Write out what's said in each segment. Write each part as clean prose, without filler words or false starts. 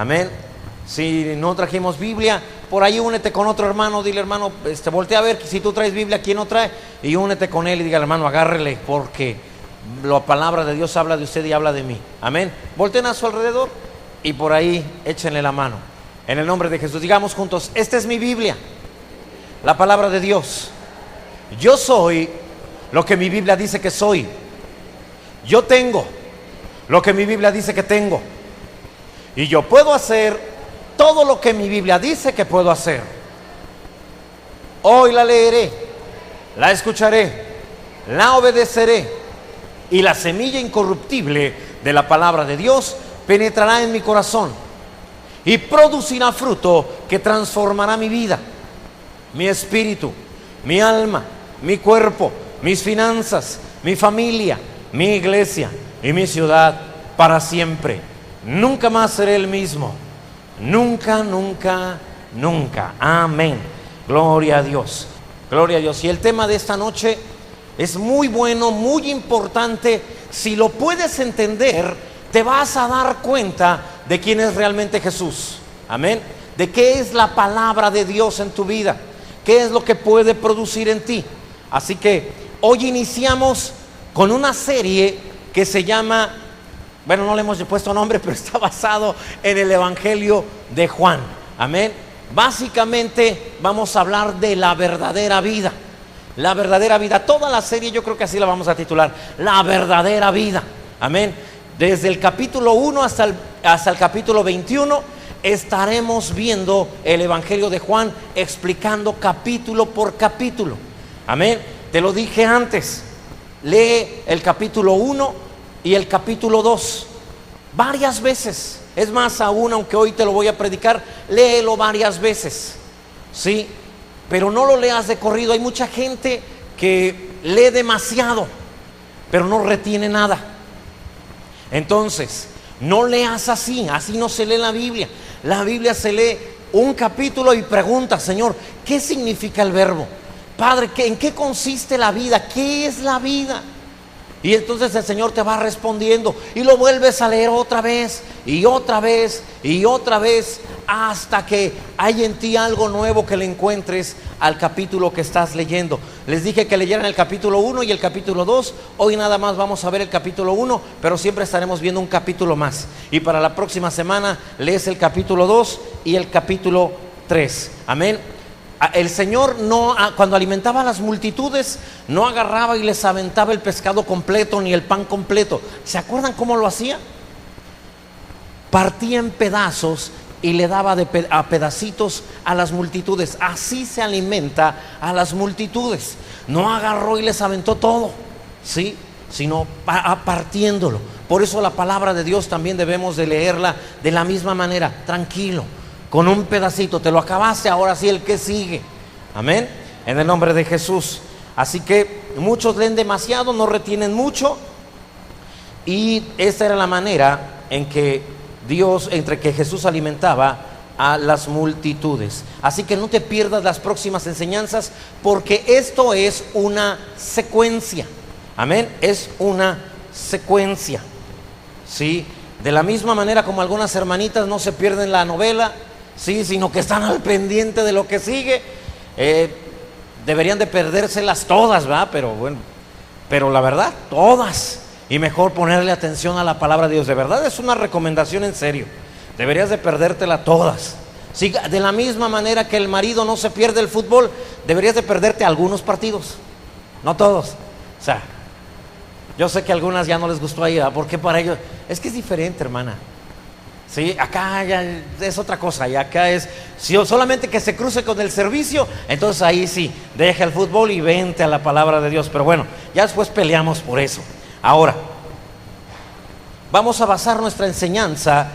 Amén. Si no trajimos Biblia, por ahí únete con otro hermano, dile hermano, voltea a ver si tú traes Biblia, quién no trae, y únete con él y diga hermano, agárrele, porque la palabra de Dios habla de usted y habla de mí. Amén. Volteen a su alrededor y por ahí échenle la mano. En el nombre de Jesús, digamos juntos, esta es mi Biblia, la palabra de Dios. Yo soy lo que mi Biblia dice que soy. Yo tengo lo que mi Biblia dice que tengo. Y yo puedo hacer todo lo que mi Biblia dice que puedo hacer. Hoy la leeré, la escucharé, la obedeceré, y la semilla incorruptible de la palabra de Dios penetrará en mi corazón y producirá fruto que transformará mi vida, mi espíritu, mi alma, mi cuerpo, mis finanzas, mi familia, mi iglesia y mi ciudad para siempre. Nunca más seré el mismo. Nunca, nunca, nunca. Amén. Gloria a Dios. Gloria a Dios. Y el tema de esta noche es muy bueno, muy importante. Si lo puedes entender, te vas a dar cuenta de quién es realmente Jesús. Amén. De qué es la palabra de Dios en tu vida. Qué es lo que puede producir en ti. Así que hoy iniciamos con una serie que se llama, bueno, no le hemos puesto nombre, pero está basado en el Evangelio de Juan. Amén. Básicamente vamos a hablar de la verdadera vida. La verdadera vida. Toda la serie yo creo que así la vamos a titular. La verdadera vida. Amén. Desde el capítulo 1 hasta el capítulo 21 estaremos viendo el Evangelio de Juan, explicando capítulo por capítulo. Amén. Te lo dije antes. Lee el capítulo 1 y el capítulo 2 varias veces. Es más, aún aunque hoy te lo voy a predicar, léelo varias veces. Sí, pero no lo leas de corrido. Hay mucha gente que lee demasiado, pero no retiene nada. Entonces, no leas así no se lee la Biblia. La Biblia se lee un capítulo y pregunta, Señor, ¿qué significa el verbo? Padre, ¿en qué consiste la vida? ¿Qué es la vida? Y entonces el Señor te va respondiendo y lo vuelves a leer otra vez y otra vez y otra vez hasta que hay en ti algo nuevo que le encuentres al capítulo que estás leyendo. Les dije que leyeran el capítulo 1 y el capítulo 2. Hoy nada más vamos a ver el capítulo 1, pero siempre estaremos viendo un capítulo más. Y para la próxima semana lees el capítulo 2 y el capítulo 3. Amén. El Señor cuando alimentaba a las multitudes, no agarraba y les aventaba el pescado completo ni el pan completo. ¿Se acuerdan cómo lo hacía? Partía en pedazos y le daba a pedacitos a las multitudes. Así se alimenta a las multitudes. No agarró y les aventó todo, ¿sí? Sino partiéndolo. Por eso la palabra de Dios también debemos de leerla de la misma manera, tranquilo. Con un pedacito, te lo acabaste, ahora sí el que sigue. Amén. En el nombre de Jesús. Así que muchos leen demasiado, no retienen mucho. Y esa era la manera en que Jesús alimentaba a las multitudes. Así que no te pierdas las próximas enseñanzas, porque esto es una secuencia. Amén. Es una secuencia. Sí. De la misma manera como algunas hermanitas no se pierden la novela, sí, sino que están al pendiente de lo que sigue. Deberían de perdérselas todas, ¿verdad? Pero bueno, pero la verdad, todas. Y mejor ponerle atención a la palabra de Dios. De verdad es una recomendación en serio. Deberías de perdértela todas. Sí, de la misma manera que el marido no se pierde el fútbol, deberías de perderte algunos partidos, no todos. O sea, yo sé que a algunas ya no les gustó ahí, ¿verdad? Porque para ellos es que es diferente, hermana. Sí, acá ya es otra cosa, y acá es si solamente que se cruce con el servicio, entonces ahí sí, deja el fútbol y vente a la palabra de Dios. Pero bueno, ya después peleamos por eso. Ahora, vamos a basar nuestra enseñanza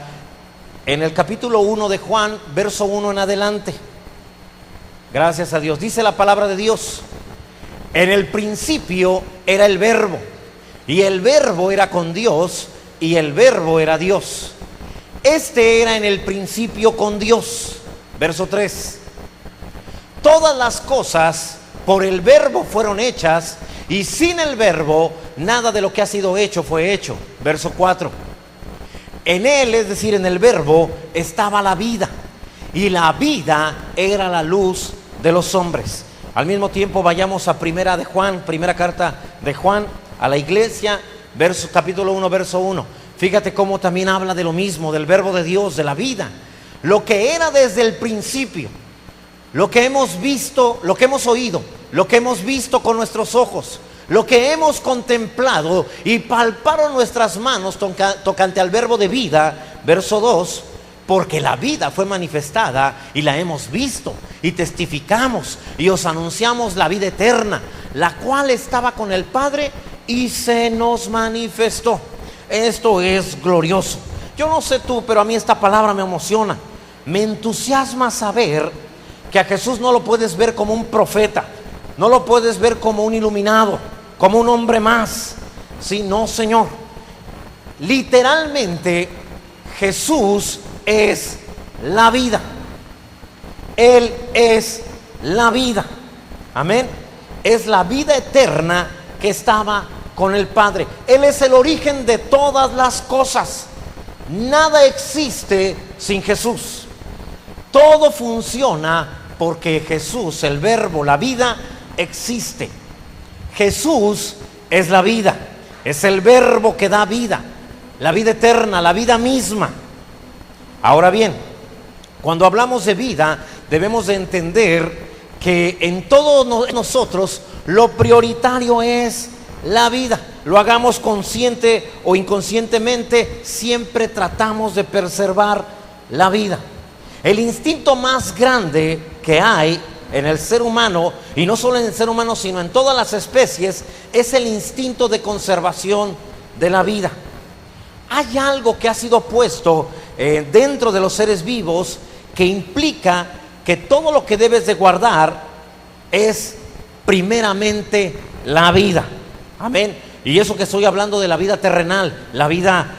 en el capítulo 1 de Juan, verso 1 en adelante. Gracias a Dios. Dice la palabra de Dios: en el principio era el verbo, y el verbo era con Dios, y el verbo era Dios. Este era en el principio con Dios. Verso 3. Todas las cosas por el verbo fueron hechas, y sin el verbo nada de lo que ha sido hecho fue hecho. Verso 4. En él, es decir, en el verbo, estaba la vida, y la vida era la luz de los hombres. Al mismo tiempo vayamos a primera carta de Juan a la iglesia, capítulo 1, verso 1. Fíjate cómo también habla de lo mismo, del verbo de Dios, de la vida. Lo que era desde el principio, lo que hemos visto, lo que hemos oído, lo que hemos visto con nuestros ojos, lo que hemos contemplado y palparon nuestras manos tocante al verbo de vida, verso 2, porque la vida fue manifestada y la hemos visto y testificamos y os anunciamos la vida eterna, la cual estaba con el Padre y se nos manifestó. Esto es glorioso. Yo no sé tú, pero a mí esta palabra me emociona. Me entusiasma saber que a Jesús no lo puedes ver como un profeta, no lo puedes ver como un iluminado, como un hombre más. Sí, no, Señor. Literalmente, Jesús es la vida. Él es la vida. Amén. Es la vida eterna que estaba con el Padre. Él es el origen de todas las cosas. Nada existe sin Jesús. Todo funciona porque Jesús, el verbo, la vida, existe. Jesús es la vida, es el verbo que da vida, la vida eterna, la vida misma. Ahora bien, cuando hablamos de vida, debemos de entender que en todos nosotros lo prioritario es la vida. Lo hagamos consciente o inconscientemente, siempre tratamos de preservar la vida. El instinto más grande que hay en el ser humano, y no solo en el ser humano, sino en todas las especies, es el instinto de conservación de la vida. Hay algo que ha sido puesto dentro de los seres vivos que implica que todo lo que debes de guardar es primeramente la vida. Amén. Y eso que estoy hablando de la vida terrenal, la vida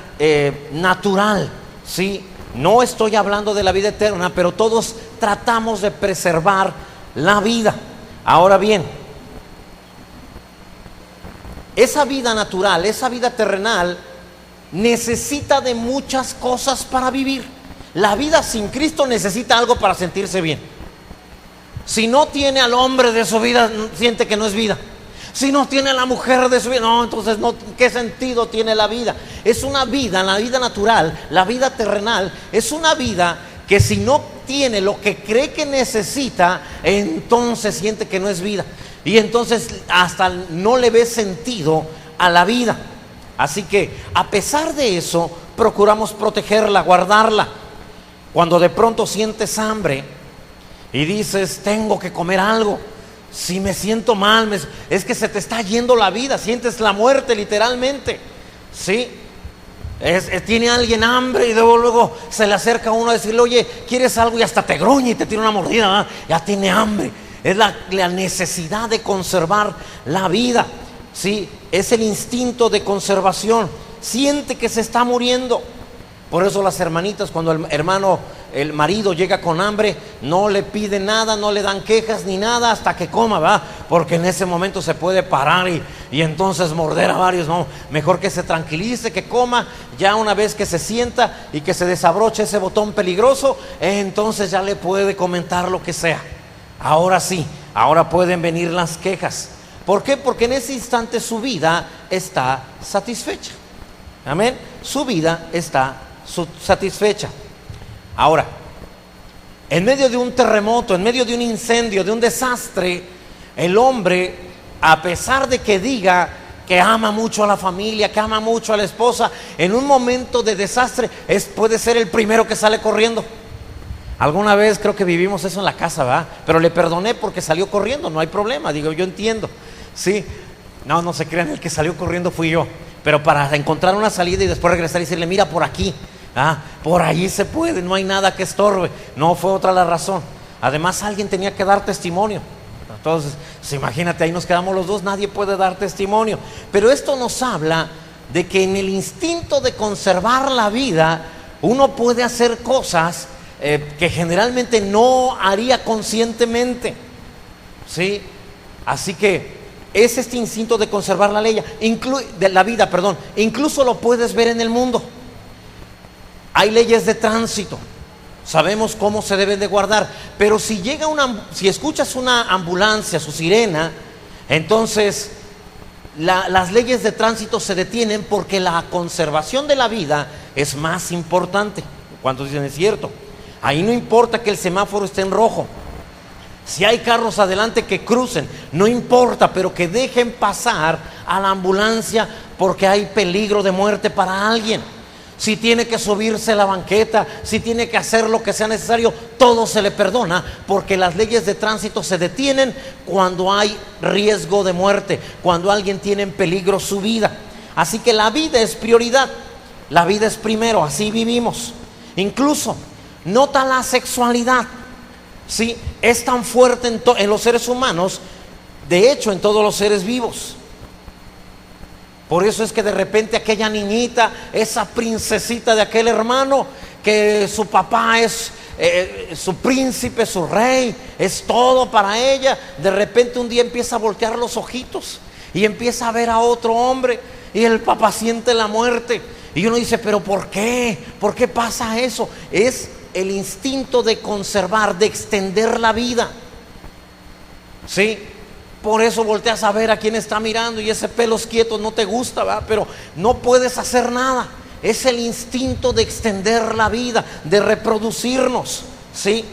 natural, ¿sí? No estoy hablando de la vida eterna, pero todos tratamos de preservar la vida. Ahora bien, esa vida natural, esa vida terrenal, necesita de muchas cosas para vivir. La vida sin Cristo necesita algo para sentirse bien. Si no tiene al hombre de su vida, siente que no es vida. Si no tiene a la mujer de su vida, no, entonces no, ¿qué sentido tiene la vida? Es una vida, la vida natural, la vida terrenal, es una vida que si no tiene lo que cree que necesita, entonces siente que no es vida. Y entonces hasta no le ve sentido a la vida. Así que a pesar de eso, procuramos protegerla, guardarla. Cuando de pronto sientes hambre y dices, tengo que comer algo, si me siento mal, es que se te está yendo la vida, sientes la muerte literalmente, ¿sí? Tiene alguien hambre y luego se le acerca a uno a decirle, oye, ¿quieres algo? Y hasta te gruñe y te tira una mordida, ¿verdad? Ya tiene hambre. Es la necesidad de conservar la vida, ¿sí? Es el instinto de conservación. Siente que se está muriendo. Por eso las hermanitas, cuando el marido llega con hambre, no le piden nada, no le dan quejas ni nada hasta que coma, ¿va? Porque en ese momento se puede parar y entonces morder a varios. No, mejor que se tranquilice, que coma. Ya una vez que se sienta y que se desabroche ese botón peligroso, entonces ya le puede comentar lo que sea. Ahora sí, ahora pueden venir las quejas. ¿Por qué? Porque en ese instante su vida está satisfecha. Amén. Su vida está satisfecha. Ahora, en medio de un terremoto, en medio de un incendio, de un desastre, el hombre, a pesar de que diga que ama mucho a la familia, que ama mucho a la esposa, en un momento de desastre puede ser el primero que sale corriendo. Alguna vez creo que vivimos eso en la casa, ¿verdad? Pero le perdoné porque salió corriendo, no hay problema, digo, yo entiendo, ¿sí? No se crean, el que salió corriendo fui yo. Pero para encontrar una salida y después regresar y decirle, mira, por aquí, por ahí se puede, no hay nada que estorbe. No fue otra la razón. Además, alguien tenía que dar testimonio. Entonces, imagínate, ahí nos quedamos los dos, nadie puede dar testimonio. Pero esto nos habla de que en el instinto de conservar la vida, uno puede hacer cosas que generalmente no haría conscientemente, ¿sí? Así que es este instinto de conservar la vida, incluso lo puedes ver en el mundo. Hay leyes de tránsito, sabemos cómo se deben de guardar, pero si escuchas una ambulancia, su sirena, entonces las leyes de tránsito se detienen porque la conservación de la vida es más importante. ¿Cuántos dicen es cierto? Ahí no importa que el semáforo esté en rojo. Si hay carros adelante, que crucen, no importa, pero que dejen pasar a la ambulancia porque hay peligro de muerte para alguien. Si tiene que subirse a la banqueta, si tiene que hacer lo que sea necesario, todo se le perdona, porque las leyes de tránsito se detienen cuando hay riesgo de muerte, cuando alguien tiene en peligro su vida. Así que la vida es prioridad, la vida es primero, así vivimos. Incluso, nota la sexualidad. Sí, es tan fuerte en los seres humanos, de hecho en todos los seres vivos. Por eso es que de repente aquella niñita, esa princesita de aquel hermano, que su papá es su príncipe, su rey, es todo para ella, de repente un día empieza a voltear los ojitos y empieza a ver a otro hombre y el papá siente la muerte. Y uno dice, pero ¿por qué? ¿Por qué pasa eso? Es el instinto de conservar, de extender la vida. ¿Sí? Por eso volteas a ver a quién está mirando y ese pelos quietos no te gusta, ¿verdad? Pero no puedes hacer nada. Es el instinto de extender la vida, de reproducirnos. ¿Sí?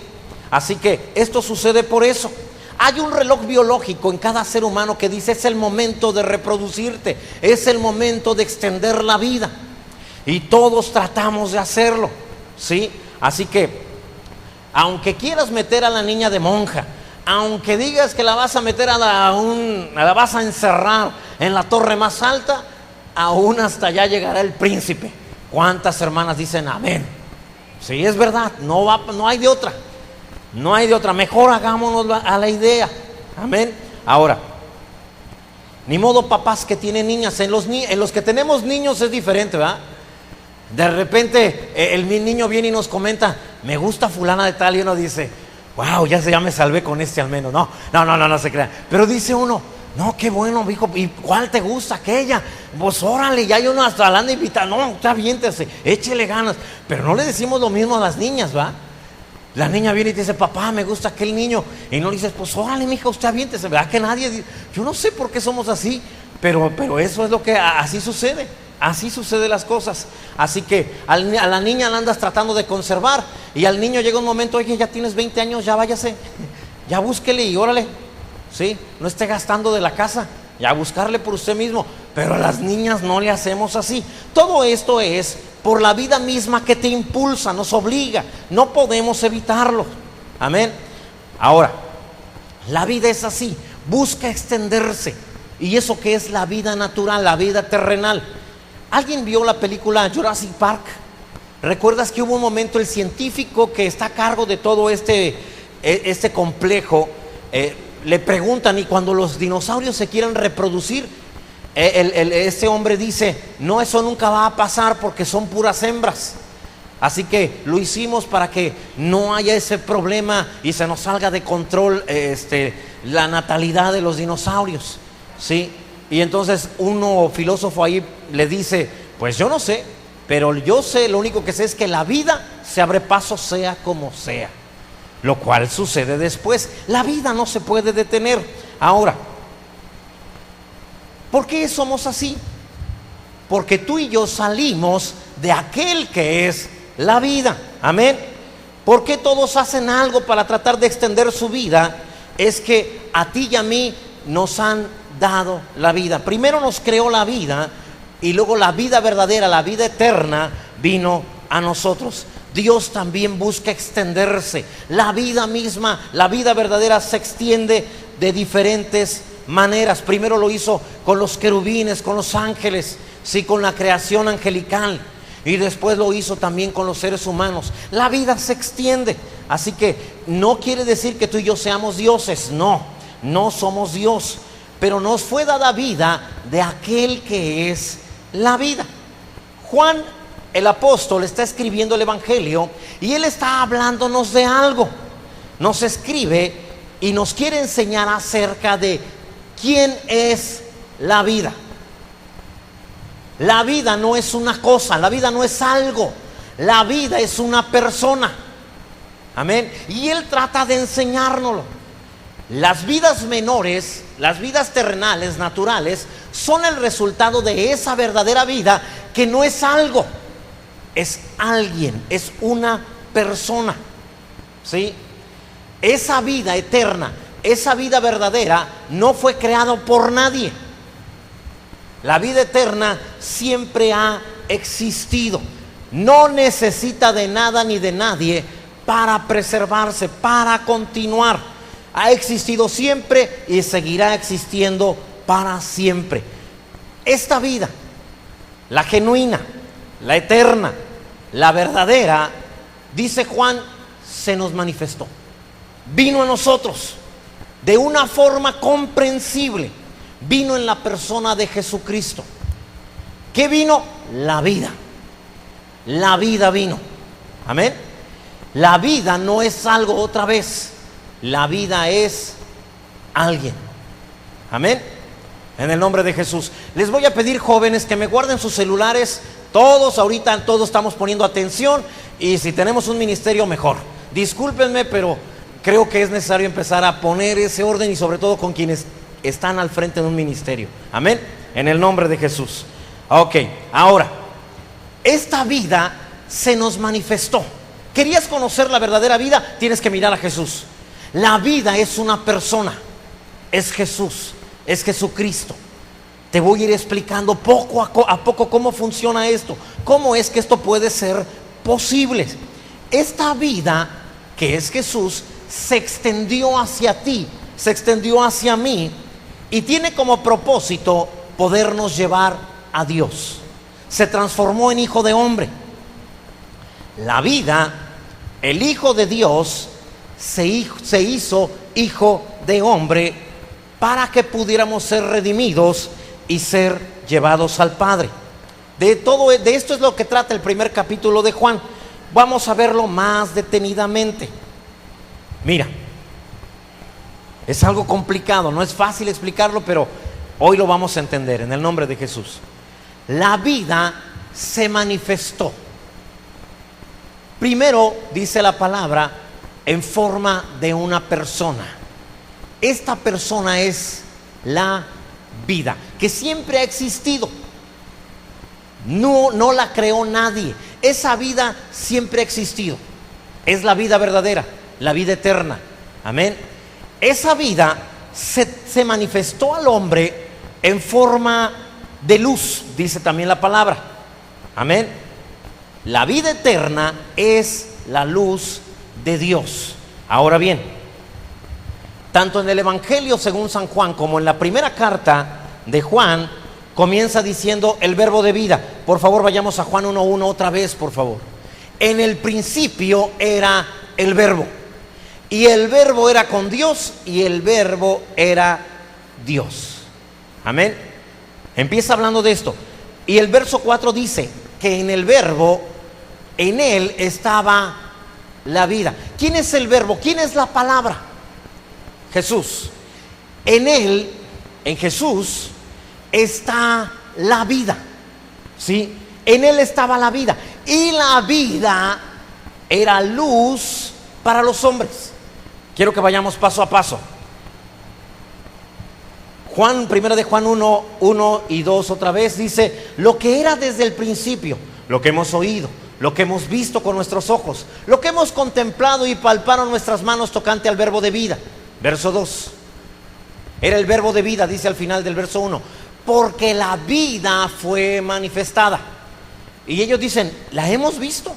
Así que esto sucede por eso. Hay un reloj biológico en cada ser humano que dice, es el momento de reproducirte, es el momento de extender la vida. Y todos tratamos de hacerlo. ¿Sí? Así que, aunque quieras meter a la niña de monja, aunque digas que la vas a meter la vas a encerrar en la torre más alta, aún hasta allá llegará el príncipe. ¿Cuántas hermanas dicen amén? Sí, es verdad, no hay de otra. No hay de otra. Mejor hagámonos a la idea. Amén. Ahora, ni modo papás que tienen niñas. En los que tenemos niños es diferente, ¿verdad? De repente el niño viene y nos comenta, me gusta fulana de tal, y uno dice, wow, ya me salvé con este al menos. No se crean. Pero dice uno, no, qué bueno, hijo, ¿y cuál te gusta? Aquella. Pues órale, ya hay uno hasta la anda invitando. No, está aviéntese, échele ganas. Pero no le decimos lo mismo a las niñas, ¿va? La niña viene y te dice, papá, me gusta aquel niño. Y no le dices, pues órale, mija, usted aviéntese. ¿Verdad que nadie dice? Yo no sé por qué somos así, pero eso es lo que así sucede. Así suceden las cosas. Así que a la niña la andas tratando de conservar, y al niño llega un momento, oye, ya tienes 20 años, ya váyase, ya búsquele y órale, ¿sí? No esté gastando de la casa, ya buscarle por usted mismo. Pero a las niñas no le hacemos así. Todo esto es por la vida misma que te impulsa, nos obliga, no podemos evitarlo. Amén. Ahora, la vida es así, busca extenderse. Y eso que es la vida natural, la vida terrenal. ¿Alguien vio la película Jurassic Park? ¿Recuerdas que hubo un momento el científico que está a cargo de todo este complejo, le preguntan, y cuando los dinosaurios se quieren reproducir, este hombre dice, no, eso nunca va a pasar porque son puras hembras. Así que lo hicimos para que no haya ese problema y se nos salga de control la natalidad de los dinosaurios. ¿Sí? Y entonces uno filósofo ahí le dice, pues yo no sé, pero yo sé, lo único que sé es que la vida se abre paso sea como sea, lo cual sucede después. La vida no se puede detener. Ahora, ¿por qué somos así? Porque tú y yo salimos de aquel que es la vida. Amén. ¿Por qué todos hacen algo para tratar de extender su vida? Es que a ti y a mí nos han dado la vida. Primero nos creó la vida y luego la vida verdadera, la vida eterna vino a nosotros. Dios también busca extenderse. La vida misma, la vida verdadera se extiende de diferentes maneras. Primero lo hizo con los querubines, con los ángeles, sí, con la creación angelical, y después lo hizo también con los seres humanos. La vida se extiende. Así que no quiere decir que tú y yo seamos dioses. No somos Dios, pero nos fue dada vida de aquel que es la vida. Juan el apóstol está escribiendo el evangelio y él está hablándonos de algo. Nos escribe y nos quiere enseñar acerca de quién es la vida. La vida no es una cosa, la vida no es algo, La vida es una persona. Amén. Y Él trata de enseñárnoslo. Las vidas menores, las vidas terrenales, naturales, son el resultado de esa verdadera vida que no es algo, es alguien, es una persona. ¿Sí? Esa vida eterna, esa vida verdadera no fue creada por nadie. La vida eterna siempre ha existido. No necesita de nada ni de nadie para preservarse, para continuar. Ha existido siempre y seguirá existiendo para siempre. Esta vida, la genuina, la eterna, la verdadera, dice Juan, se nos manifestó. Vino a nosotros de una forma comprensible. Vino en la persona de Jesucristo. ¿Qué vino? La vida. La vida vino. Amén. La vida no es algo otra vez. La vida es alguien. Amén. En el nombre de Jesús. Les voy a pedir, jóvenes, que me guarden sus celulares. Todos ahorita, todos estamos poniendo atención. Y si tenemos un ministerio, mejor. Discúlpenme, pero creo que es necesario empezar a poner ese orden, y sobre todo con quienes están al frente de un ministerio. Amén. En el nombre de Jesús. Ok, ahora, esta vida se nos manifestó. ¿Querías conocer la verdadera vida? Tienes que mirar a Jesús. La vida es una persona. Es Jesús. Es Jesucristo. Te voy a ir explicando poco a poco cómo funciona esto. Cómo es que esto puede ser posible. Esta vida, que es Jesús, se extendió hacia ti, se extendió hacia mí, y tiene como propósito podernos llevar a Dios. Se transformó en hijo de hombre. La vida, el Hijo de Dios, se hizo hijo de hombre para que pudiéramos ser redimidos y ser llevados al Padre. De esto es lo que trata el primer capítulo de Juan. Vamos a verlo más detenidamente. Mira, es algo complicado, no es fácil explicarlo, pero hoy lo vamos a entender en el nombre de Jesús. La vida se manifestó. Primero, dice la palabra, en forma de una persona. Esta persona es la vida, que siempre ha existido. No la creó nadie. Esa vida siempre ha existido. Es la vida verdadera, la vida eterna. Amén. Esa vida se manifestó al hombre en forma de luz, dice también la palabra. Amén. La vida eterna es la luz de Dios. Ahora bien, tanto en el Evangelio según San Juan como en la primera carta de Juan, comienza diciendo el verbo de vida. Por favor, vayamos a Juan 1:1 otra vez, por favor. En el principio era el verbo, y el verbo era con Dios, y el verbo era Dios. Amén. Empieza hablando de esto. Y el verso 4 dice que en el verbo, en él estaba la vida. ¿Quién es el verbo? ¿Quién es la palabra? Jesús. En él, en Jesús, está la vida. ¿Sí? En él estaba la vida. Y la vida era luz para los hombres. Quiero que vayamos paso a paso. Primera de Juan 1 y 2 otra vez dice: lo que era desde el principio, lo que hemos oído, lo que hemos visto con nuestros ojos, lo que hemos contemplado y palparon nuestras manos tocante al verbo de vida. Verso 2. Era el verbo de vida, dice al final del verso 1. Porque la vida fue manifestada. Y ellos dicen: ¿la hemos visto?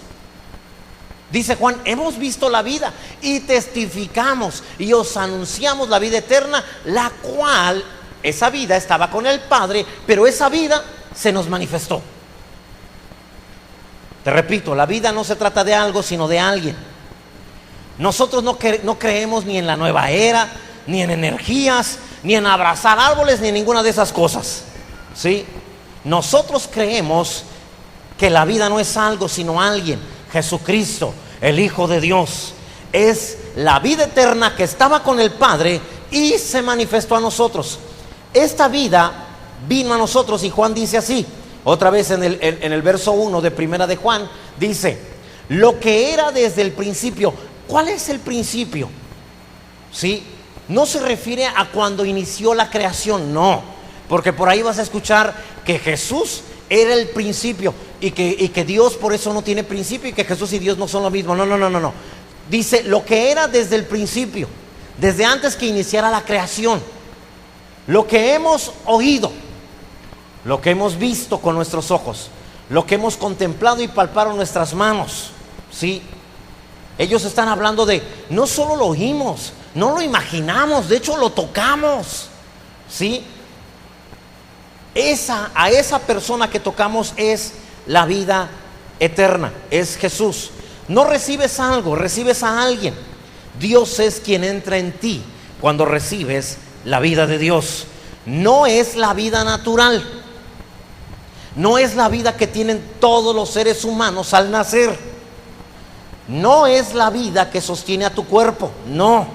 Dice Juan: hemos visto la vida y testificamos y os anunciamos la vida eterna, la cual, esa vida estaba con el Padre, pero esa vida se nos manifestó. Te repito, la vida no se trata de algo, sino de alguien. Nosotros no creemos ni en la nueva era, ni en energías, ni en abrazar árboles, ni en ninguna de esas cosas. ¿Sí? Nosotros creemos que la vida no es algo, sino alguien. Jesucristo, el Hijo de Dios, es la vida eterna que estaba con el Padre y se manifestó a nosotros. Esta vida vino a nosotros, y Juan dice así, otra vez en el verso 1 de primera de Juan, Dice, lo que era desde el principio. ¿Cuál es el principio? ¿Sí? No se refiere a cuando inició la creación, no. Porque por ahí vas a escuchar que Jesús era el principio y que Dios por eso no tiene principio y que Jesús y Dios no son lo mismo. No. Dice, lo que era desde el principio, desde antes que iniciara la creación. Lo que hemos oído, lo que hemos visto con nuestros ojos, lo que hemos contemplado y palpado en nuestras manos, ¿sí? Ellos están hablando de, no solo lo oímos, no lo imaginamos, de hecho lo tocamos, ¿sí? A esa persona que tocamos es la vida eterna, es Jesús. No recibes algo, recibes a alguien. Dios es quien entra en ti cuando recibes la vida de Dios. No es la vida natural, no es la vida que tienen todos los seres humanos al nacer. No es la vida que sostiene a tu cuerpo, no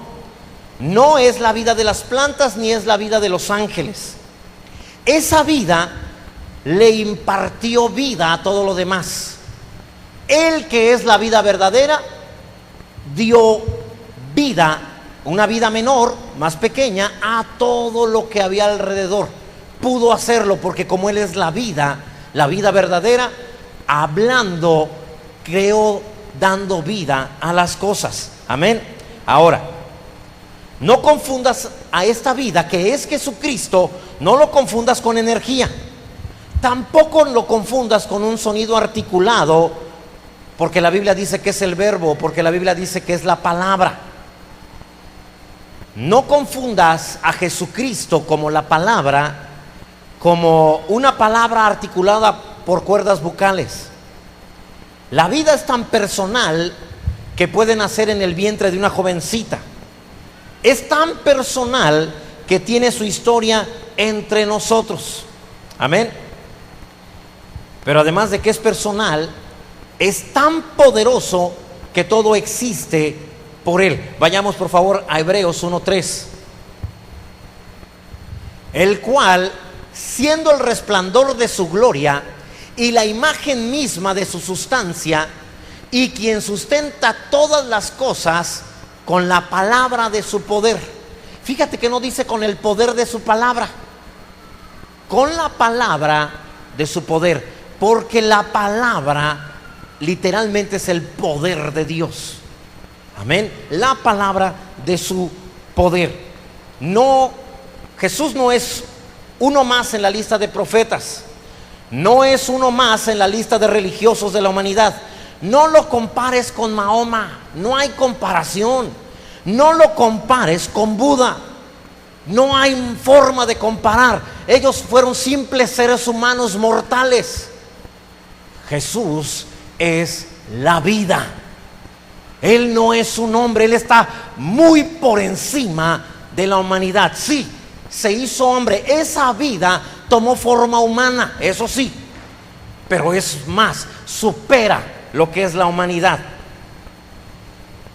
es la vida de las plantas ni es la vida de los ángeles. Esa vida le impartió vida a todo lo demás. Él, que es la vida verdadera, dio vida, una vida menor, más pequeña, a todo lo que había alrededor. Pudo hacerlo porque como Él es la vida verdadera, hablando, creó, dando vida a las cosas. Amén. Ahora, no confundas a esta vida que es Jesucristo, no lo confundas con energía. Tampoco lo confundas con un sonido articulado, porque la Biblia dice que es el verbo, porque la Biblia dice que es la palabra. No confundas a Jesucristo como la palabra, como una palabra articulada por cuerdas vocales. La vida es tan personal que puede nacer en el vientre de una jovencita. Es tan personal que tiene su historia entre nosotros. Amén. Pero además de que es personal, es tan poderoso que todo existe por Él. Vayamos por favor a Hebreos 1:3. El cual, siendo el resplandor de su gloria y la imagen misma de su sustancia, y quien sustenta todas las cosas con la palabra de su poder. Fíjate que no dice con el poder de su palabra, con la palabra de su poder, porque la palabra literalmente es el poder de Dios. Amén. La palabra de su poder. No, Jesús no es uno más en la lista de profetas. No es uno más en la lista de religiosos de la humanidad. No lo compares con Mahoma, no hay comparación. No lo compares con Buda, no hay forma de comparar. Ellos fueron simples seres humanos mortales. Jesús es la vida. Él no es un hombre, Él está muy por encima de la humanidad. Sí, se hizo hombre, esa vida tomó forma humana, eso sí, pero es más, supera lo que es la humanidad.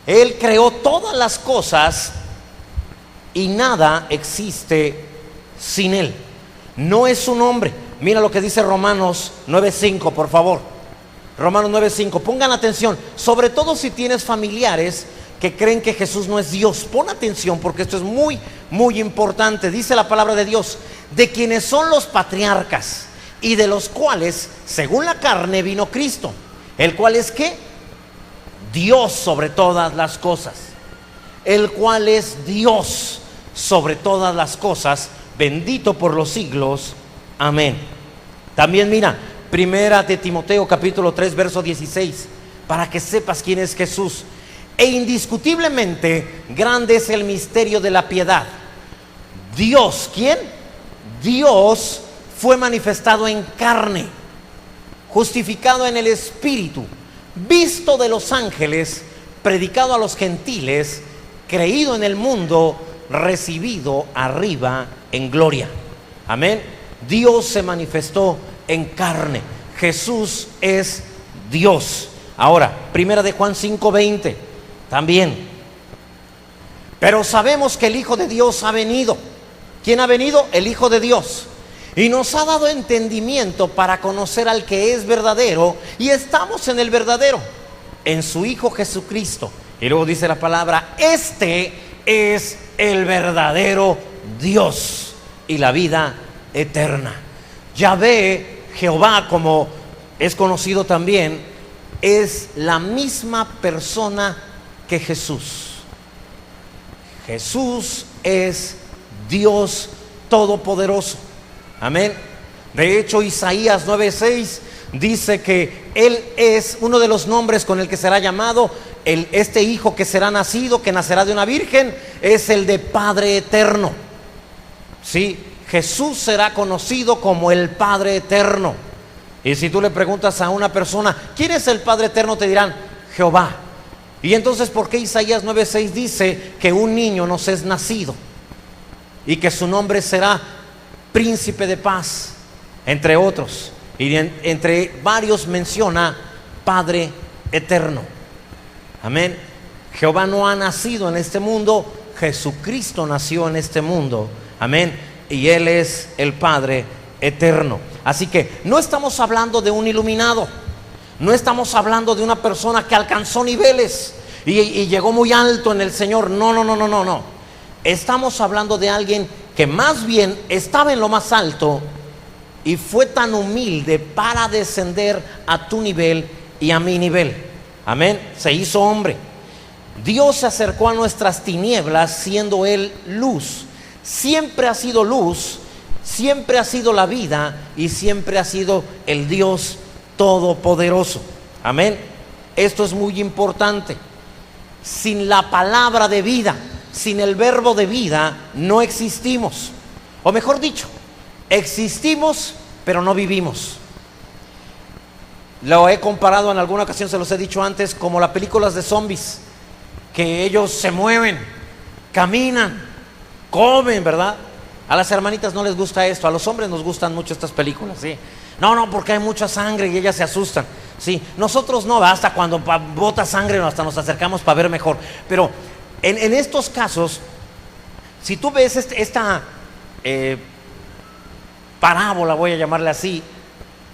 Él creó todas las cosas y nada existe sin Él. No es un hombre. Mira lo que dice Romanos 9:5, por favor. Romanos 9:5, pongan atención, sobre todo si tienes familiares que creen que Jesús no es Dios. Pon atención porque esto es muy, muy importante. Dice la palabra de Dios, de quienes son los patriarcas y de los cuales, según la carne, vino Cristo, el cual es ¿qué? Dios sobre todas las cosas. El cual es Dios sobre todas las cosas, bendito por los siglos. Amén. También mira, Primera de Timoteo capítulo 3 verso 16, para que sepas quién es Jesús. E indiscutiblemente grande es el misterio de la piedad. Dios, ¿quién? Dios fue manifestado en carne, justificado en el Espíritu, visto de los ángeles, predicado a los gentiles, creído en el mundo, recibido arriba en gloria. Amén. Dios se manifestó en carne. Jesús es Dios. Ahora, primera de Juan 5:20 también. Pero sabemos que el Hijo de Dios ha venido. ¿Quién ha venido? El Hijo de Dios. y nos ha dado entendimiento para conocer al que es verdadero, y estamos en el verdadero, en su Hijo Jesucristo. Y luego dice la palabra: este es el verdadero Dios y la vida eterna. Yahvé, Jehová, como es conocido también, es la misma persona que Jesús. Jesús es Dios Todopoderoso. Amén. De hecho, Isaías 9:6 dice que Él es uno de los nombres con el que será llamado. Este hijo que será nacido, que nacerá de una virgen, es el de Padre Eterno. Sí, Jesús será conocido como el Padre Eterno. Y si tú le preguntas a una persona, ¿quién es el Padre Eterno?, te dirán: Jehová. Y entonces, ¿por qué Isaías 9:6 dice que un niño nos es nacido y que su nombre será Príncipe de Paz, entre otros? Y entre varios menciona Padre Eterno. Amén. Jehová no ha nacido en este mundo, Jesucristo nació en este mundo. Amén. Y Él es el Padre Eterno. Así que no estamos hablando de un iluminado, no estamos hablando de una persona que alcanzó niveles y llegó muy alto en el Señor. No. Estamos hablando de alguien que más bien estaba en lo más alto y fue tan humilde para descender a tu nivel y a mi nivel. Amén. Se hizo hombre. Dios se acercó a nuestras tinieblas siendo Él luz. Siempre ha sido luz, siempre ha sido la vida y siempre ha sido el Dios Todopoderoso. Amén. Esto es muy importante. Sin la palabra de vida, sin el verbo de vida, no existimos. O mejor dicho, existimos pero no vivimos. Lo he comparado en alguna ocasión, se los he dicho antes, como las películas de zombies, que ellos se mueven, caminan, comen, ¿verdad? A las hermanitas no les gusta esto, a los hombres nos gustan mucho estas películas, ¿sí? No, porque hay mucha sangre y ellas se asustan, ¿sí? Nosotros no, hasta cuando bota sangre hasta nos acercamos para ver mejor. Pero en estos casos, si tú ves esta parábola, voy a llamarle así,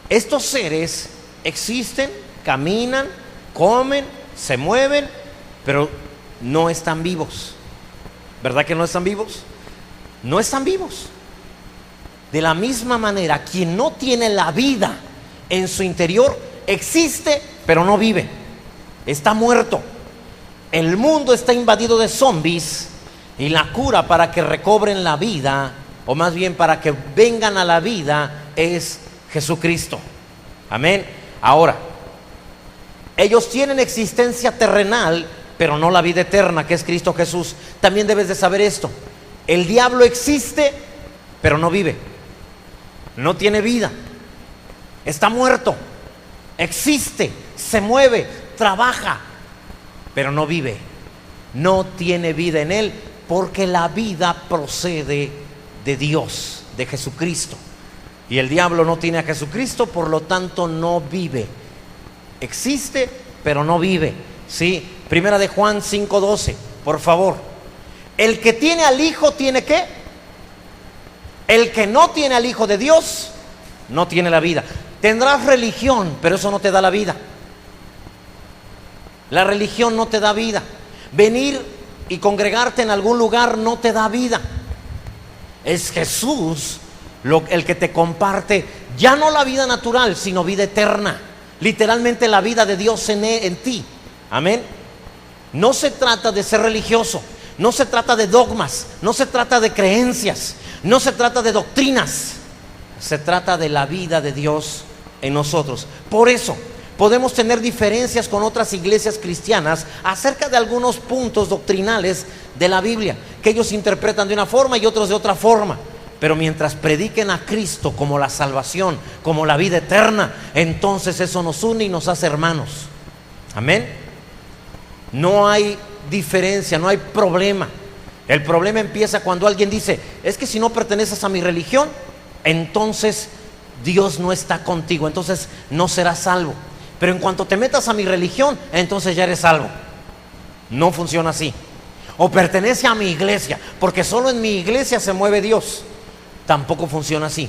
estos seres existen, caminan, comen, se mueven, pero no están vivos. ¿Verdad que no están vivos? No están vivos. De la misma manera, quien no tiene la vida en su interior existe, pero no vive. Está muerto. El mundo está invadido de zombies y la cura para que recobren la vida, o más bien para que vengan a la vida, es Jesucristo. Amén. Ahora, ellos tienen existencia terrenal, pero no la vida eterna, que es Cristo Jesús. También debes de saber esto: el diablo existe, pero no vive, no tiene vida, está muerto. Existe, se mueve, trabaja, pero no vive, no tiene vida en él, porque la vida procede de Dios, de Jesucristo. Y el diablo no tiene a Jesucristo, por lo tanto no vive. Existe, pero no vive. Sí, Primera de Juan 5:12, por favor. El que tiene al Hijo tiene ¿qué? El que no tiene al Hijo de Dios no tiene la vida. Tendrás religión, pero eso no te da la vida. La religión no te da vida. Venir y congregarte en algún lugar no te da vida. Es Jesús el que te comparte ya no la vida natural, sino vida eterna. Literalmente la vida de Dios en ti. Amén. No se trata de ser religioso, no se trata de dogmas, no se trata de creencias, no se trata de doctrinas. Se trata de la vida de Dios en nosotros. Por eso podemos tener diferencias con otras iglesias cristianas acerca de algunos puntos doctrinales de la Biblia, que ellos interpretan de una forma y otros de otra forma. Pero mientras prediquen a Cristo como la salvación, como la vida eterna, entonces eso nos une y nos hace hermanos. Amén. No hay diferencia, no hay problema. El problema empieza cuando alguien dice: es que si no perteneces a mi religión, entonces Dios no está contigo, entonces no serás salvo. Pero en cuanto te metas a mi religión, entonces ya eres salvo. No funciona así. O pertenece a mi iglesia, porque solo en mi iglesia se mueve Dios. Tampoco funciona así.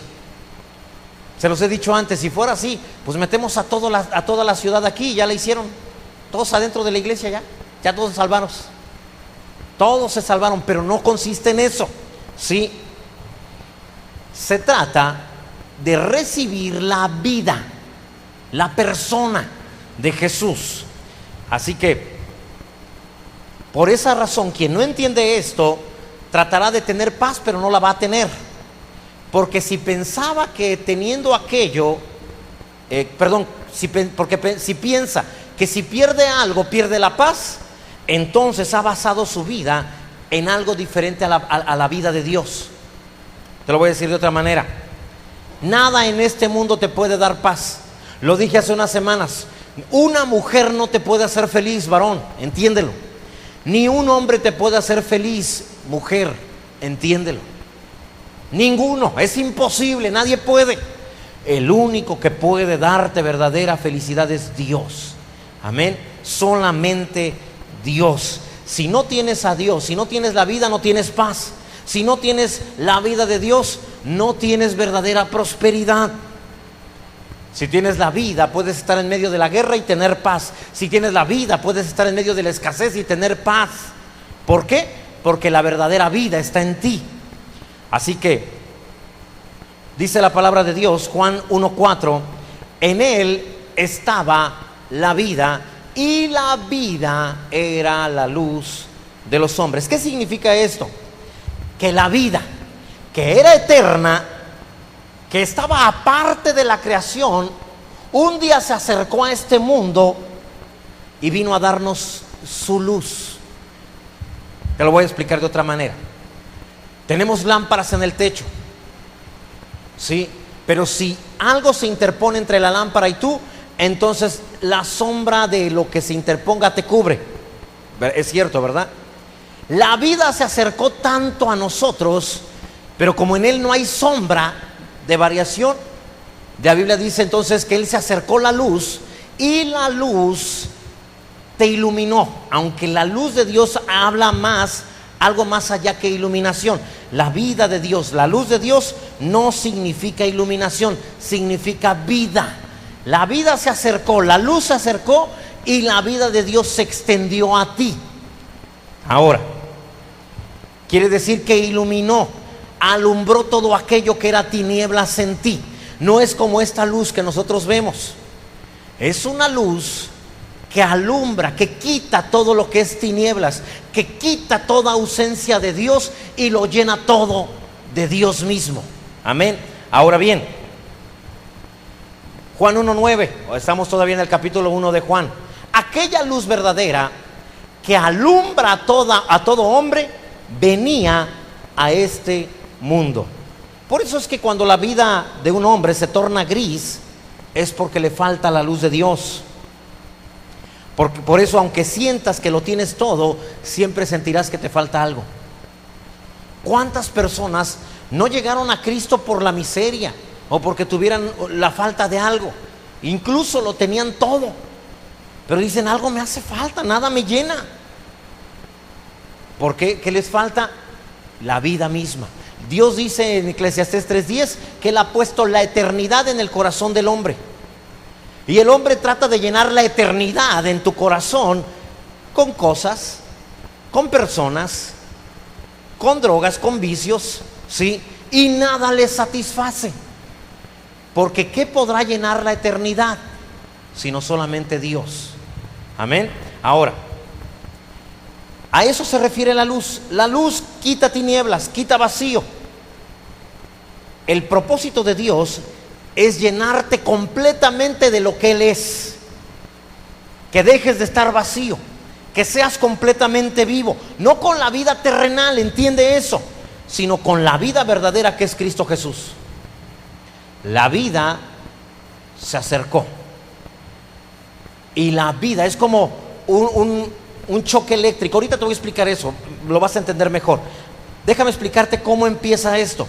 Se los he dicho antes, si fuera así, pues metemos a toda la ciudad aquí, ya la hicieron. Todos adentro de la iglesia ya todos salvaron. Todos se salvaron, pero no consiste en eso. Sí, se trata de recibir la vida, la persona de Jesús. Así que, por esa razón, quien no entiende esto, tratará de tener paz, pero no la va a tener. Porque si pensaba que teniendo aquello, si piensa que si pierde algo, pierde la paz, entonces ha basado su vida en algo diferente a la vida de Dios. Te lo voy a decir de otra manera. Nada en este mundo te puede dar paz. Lo dije hace unas semanas. Una mujer no te puede hacer feliz, varón, entiéndelo. Ni un hombre te puede hacer feliz, mujer, entiéndelo. Ninguno, es imposible, nadie puede. El único que puede darte verdadera felicidad es Dios. Amén. Solamente Dios. Si no tienes a Dios, si no tienes la vida, no tienes paz. Si no tienes la vida de Dios, no tienes verdadera prosperidad. Si tienes la vida, puedes estar en medio de la guerra y tener paz. Si tienes la vida, puedes estar en medio de la escasez y tener paz. ¿Por qué? Porque la verdadera vida está en ti. Así que, dice la palabra de Dios, Juan 1:4, en Él estaba la vida y la vida era la luz de los hombres. ¿Qué significa esto? Que la vida, que era eterna, que estaba aparte de la creación, un día se acercó a este mundo y vino a darnos su luz. Te lo voy a explicar de otra manera. Tenemos lámparas en el techo, ¿sí? Pero si algo se interpone entre la lámpara y tú, entonces la sombra de lo que se interponga te cubre. Es cierto, ¿verdad? La vida se acercó tanto a nosotros, pero como en Él no hay sombra de variación, la Biblia dice entonces que Él se acercó la luz y la luz te iluminó. Aunque la luz de Dios habla más, algo más allá que iluminación. La vida de Dios, la luz de Dios no significa iluminación, significa vida. La vida se acercó, la luz se acercó y la vida de Dios se extendió a ti. Ahora, quiere decir que iluminó, alumbró todo aquello que era tinieblas en ti. No es como esta luz que nosotros vemos. Es una luz que alumbra, que quita todo lo que es tinieblas, que quita toda ausencia de Dios y lo llena todo de Dios mismo. Amén. Ahora bien, Juan 1:9, estamos todavía en el capítulo 1 de Juan. Aquella luz verdadera que alumbra a todo hombre venía a este mundo. Por eso es que cuando la vida de un hombre se torna gris, es porque le falta la luz de Dios. Por eso, aunque sientas que lo tienes todo, siempre sentirás que te falta algo. ¿Cuántas personas no llegaron a Cristo por la miseria o porque tuvieran la falta de algo? Incluso lo tenían todo, pero dicen: algo me hace falta, nada me llena. ¿Por qué? ¿Qué les falta? La vida misma. Dios dice en Eclesiastés 3:10 que Él ha puesto la eternidad en el corazón del hombre. Y el hombre trata de llenar la eternidad en tu corazón con cosas, con personas, con drogas, con vicios, ¿sí? Y nada le satisface. Porque ¿qué podrá llenar la eternidad? Sino solamente Dios. Amén. Ahora, a eso se refiere la luz. La luz quita tinieblas, quita vacío. El propósito de Dios es llenarte completamente de lo que Él es. Que dejes de estar vacío, que seas completamente vivo. No con la vida terrenal, entiende eso, sino con la vida verdadera que es Cristo Jesús. La vida se acercó. Y la vida es como un choque eléctrico. Ahorita te voy a explicar eso, lo vas a entender mejor. Déjame explicarte cómo empieza esto.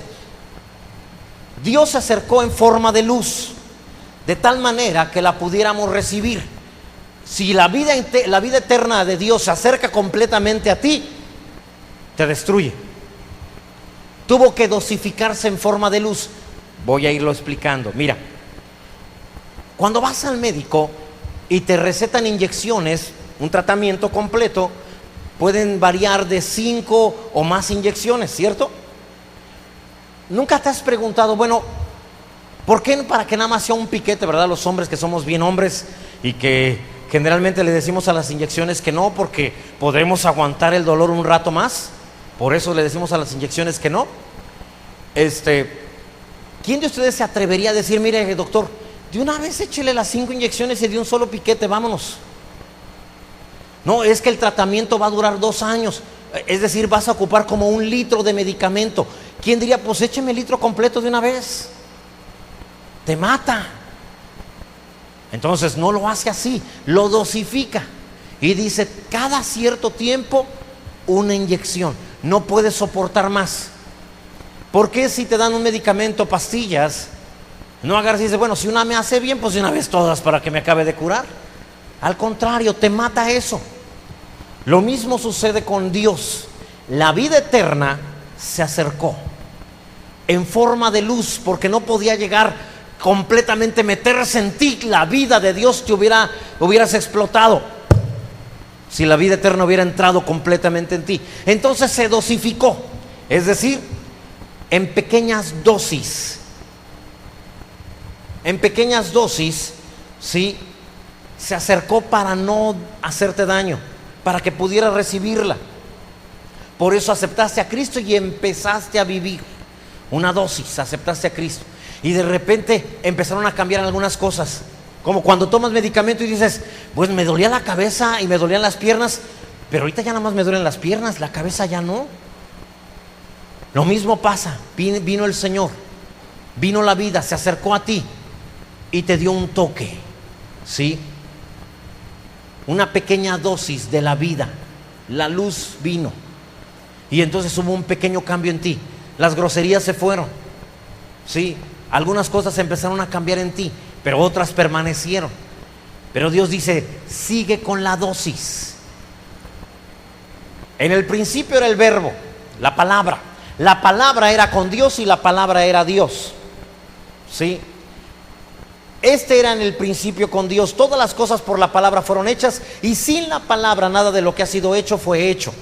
Dios se acercó en forma de luz, de tal manera que la pudiéramos recibir. Si la vida eterna de Dios se acerca completamente a ti, te destruye. Tuvo que dosificarse en forma de luz. voy a irlo explicando. Mira, cuando vas al médico y te recetan inyecciones, un tratamiento completo, pueden variar de 5 o más inyecciones, ¿cierto? ¿Nunca te has preguntado, bueno, por qué para que nada más sea un piquete, verdad? Los hombres que somos bien hombres y que generalmente le decimos a las inyecciones que no, porque podremos aguantar el dolor un rato más. Por eso le decimos a las inyecciones que no. ¿Quién de ustedes se atrevería a decir, mire, doctor, de una vez échele las 5 inyecciones y de un solo piquete, vámonos? No, es que el tratamiento va a durar 2 años. Es decir, vas a ocupar como 1 litro de medicamento. ¿Quién diría, pues écheme el litro completo de una vez? Te mata. Entonces no lo hace así, lo dosifica y dice cada cierto tiempo una inyección. No puedes soportar más. ¿Por qué si te dan un medicamento, pastillas, no agarras y dices, bueno, si una me hace bien, pues de una vez todas para que me acabe de curar? Al contrario, te mata eso. Lo mismo sucede con Dios. La vida eterna se acercó en forma de luz, porque no podía llegar completamente, meterse en ti. La vida de Dios te hubieras explotado si la vida eterna hubiera entrado completamente en ti. Entonces se dosificó, es decir, en pequeñas dosis. En pequeñas dosis, ¿sí? Se acercó para no hacerte daño, para que pudieras recibirla. Por eso aceptaste a Cristo y empezaste a vivir una dosis, aceptaste a Cristo. Y de repente empezaron a cambiar algunas cosas. Como cuando tomas medicamento y dices, pues me dolía la cabeza y me dolían las piernas, pero ahorita ya nada más me duelen las piernas, la cabeza ya no. Lo mismo pasa, vino el Señor, vino la vida, se acercó a ti y te dio un toque, ¿sí? Una pequeña dosis de la vida, la luz vino y entonces hubo un pequeño cambio en ti. Las groserías se fueron, ¿sí? Algunas cosas empezaron a cambiar en ti, pero otras permanecieron. Pero Dios dice, sigue con la dosis. En el principio era el verbo, la palabra. La palabra era con Dios y la palabra era Dios, ¿sí? Este era en el principio con Dios. Todas las cosas por la palabra fueron hechas y sin la palabra nada de lo que ha sido hecho fue hecho.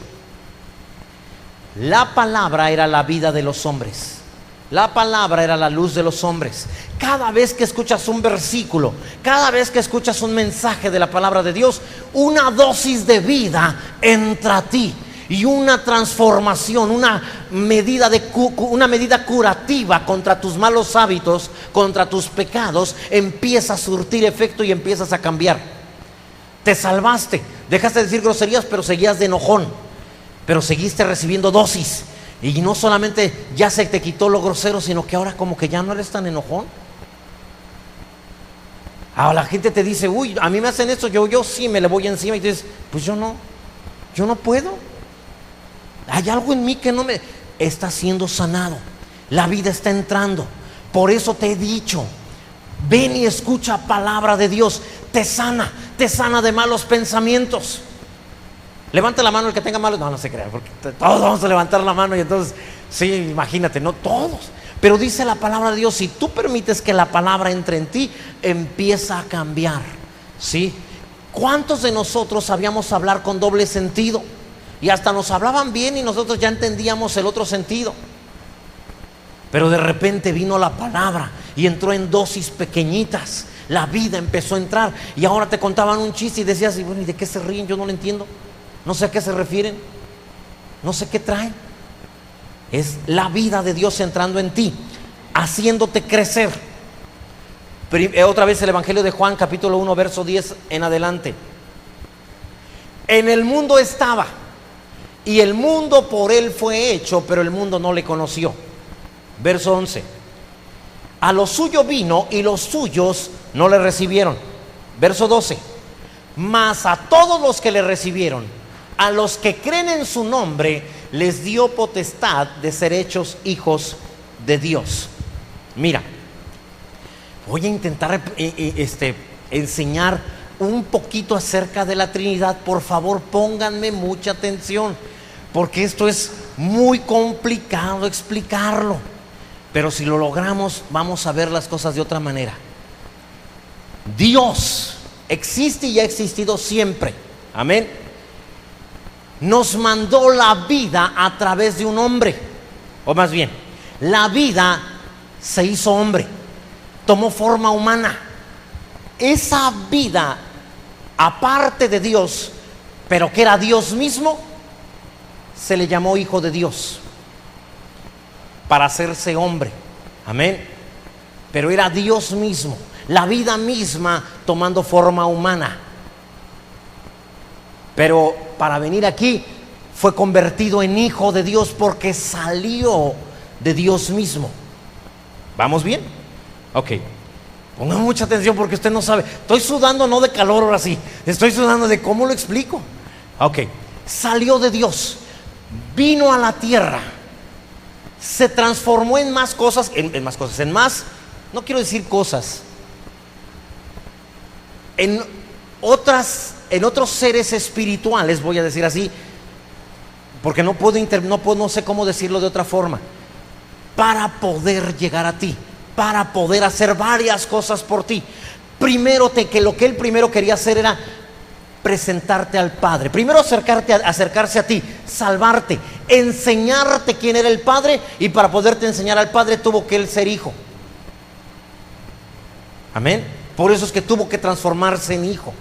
La palabra era la vida de los hombres. La palabra era la luz de los hombres. Cada vez que escuchas un versículo, cada vez que escuchas un mensaje de la palabra de Dios, una dosis de vida entra a ti y una transformación, una medida curativa contra tus malos hábitos, contra tus pecados, empieza a surtir efecto y empiezas a cambiar. Te salvaste, dejaste de decir groserías, pero seguías de enojón, pero seguiste recibiendo dosis. Y no solamente ya se te quitó lo grosero, sino que ahora como que ya no eres tan enojón. Ahora la gente te dice, uy, a mí me hacen esto, yo sí me le voy encima. Y tú dices, pues yo no puedo. Hay algo en mí que no me está siendo sanado. La vida está entrando. Por eso te he dicho, ven y escucha palabra de Dios. Te sana de malos pensamientos. Levanta la mano el que tenga malos. No se crea, porque todos vamos a levantar la mano. Y entonces, sí, imagínate, no todos. Pero dice la palabra de Dios, si tú permites que la palabra entre en ti, empieza a cambiar, ¿sí? ¿Cuántos de nosotros sabíamos hablar con doble sentido? Y hasta nos hablaban bien y nosotros ya entendíamos el otro sentido. Pero de repente vino la palabra y entró en dosis pequeñitas. La vida empezó a entrar. Y ahora te contaban un chiste y decías, bueno, ¿y de qué se ríen? Yo no lo entiendo. No sé a qué se refieren. No sé qué traen. Es la vida de Dios entrando en ti, haciéndote crecer. Otra vez el Evangelio de Juan, capítulo 1, verso 10 en adelante. En el mundo estaba, y el mundo por él fue hecho, pero el mundo no le conoció. Verso 11. A lo suyo vino y los suyos no le recibieron. Verso 12. Mas a todos los que le recibieron, a los que creen en su nombre, les dio potestad de ser hechos hijos de Dios. Mira, voy a intentar enseñar un poquito acerca de la Trinidad. Por favor, pónganme mucha atención, porque esto es muy complicado explicarlo. Pero si lo logramos, vamos a ver las cosas de otra manera. Dios existe y ha existido siempre. Amén. Nos mandó la vida a través de un hombre. O más bien, la vida se hizo hombre, tomó forma humana. Esa vida, aparte de Dios, pero que era Dios mismo, se le llamó Hijo de Dios para hacerse hombre. Amén. Pero era Dios mismo, la vida misma tomando forma humana. Pero para venir aquí fue convertido en Hijo de Dios porque salió de Dios mismo. ¿Vamos bien? Ok. Pongan mucha atención porque usted no sabe. Estoy sudando no de calor ahora sí. Estoy sudando de cómo lo explico. Ok. Salió de Dios, vino a la tierra, se transformó en más cosas, no quiero decir cosas, en otros seres espirituales, voy a decir así, porque no sé cómo decirlo de otra forma, para poder llegar a ti, para poder hacer varias cosas por ti. Lo que él primero quería hacer era presentarte al Padre, primero acercarse a ti, salvarte, enseñarte quién era el Padre, y para poderte enseñar al Padre tuvo que él ser hijo. Amén. Por eso es que tuvo que transformarse en hijo.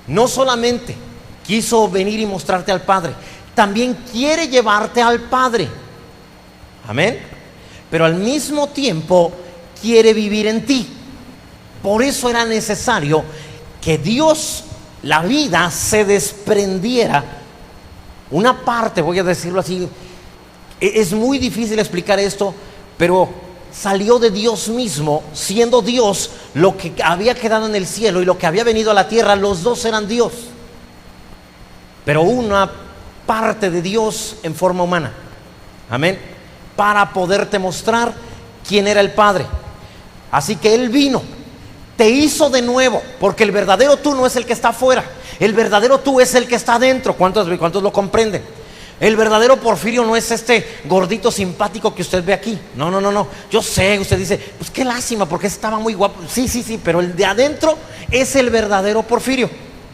No solamente quiso venir y mostrarte al Padre, también quiere llevarte al Padre. Amén. Pero al mismo tiempo quiere vivir en ti. Por eso era necesario que Dios, la vida, se desprendiera. Una parte, voy a decirlo así, es muy difícil explicar esto, pero salió de Dios mismo, siendo Dios. Lo que había quedado en el cielo y lo que había venido a la tierra, los dos eran Dios, pero una parte de Dios en forma humana. Amén. Para poderte mostrar quién era el Padre. Así que Él vino, te hizo de nuevo, porque el verdadero tú no es el que está afuera, el verdadero tú es el que está adentro. ¿Cuántos lo comprenden? El verdadero Porfirio no es este gordito simpático que usted ve aquí. No. Yo sé, usted dice, pues qué lástima porque estaba muy guapo. Sí, pero el de adentro es el verdadero Porfirio.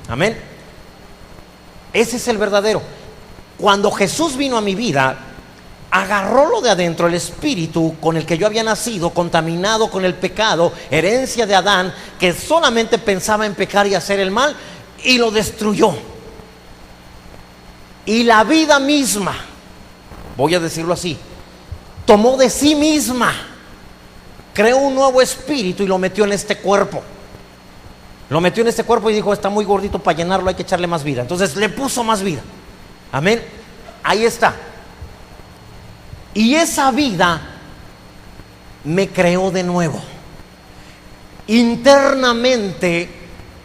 Amén. Ese es el verdadero. Cuando Jesús vino a mi vida, agarró lo de adentro, el espíritu con el que yo había nacido, contaminado con el pecado, herencia de Adán, que solamente pensaba en pecar y hacer el mal, y lo destruyó. Y la vida misma, voy a decirlo así, tomó de sí misma, creó un nuevo espíritu y lo metió en este cuerpo. Lo metió en este cuerpo y dijo, está muy gordito para llenarlo, hay que echarle más vida. Entonces le puso más vida. Amén. Ahí está. Y esa vida me creó de nuevo. Internamente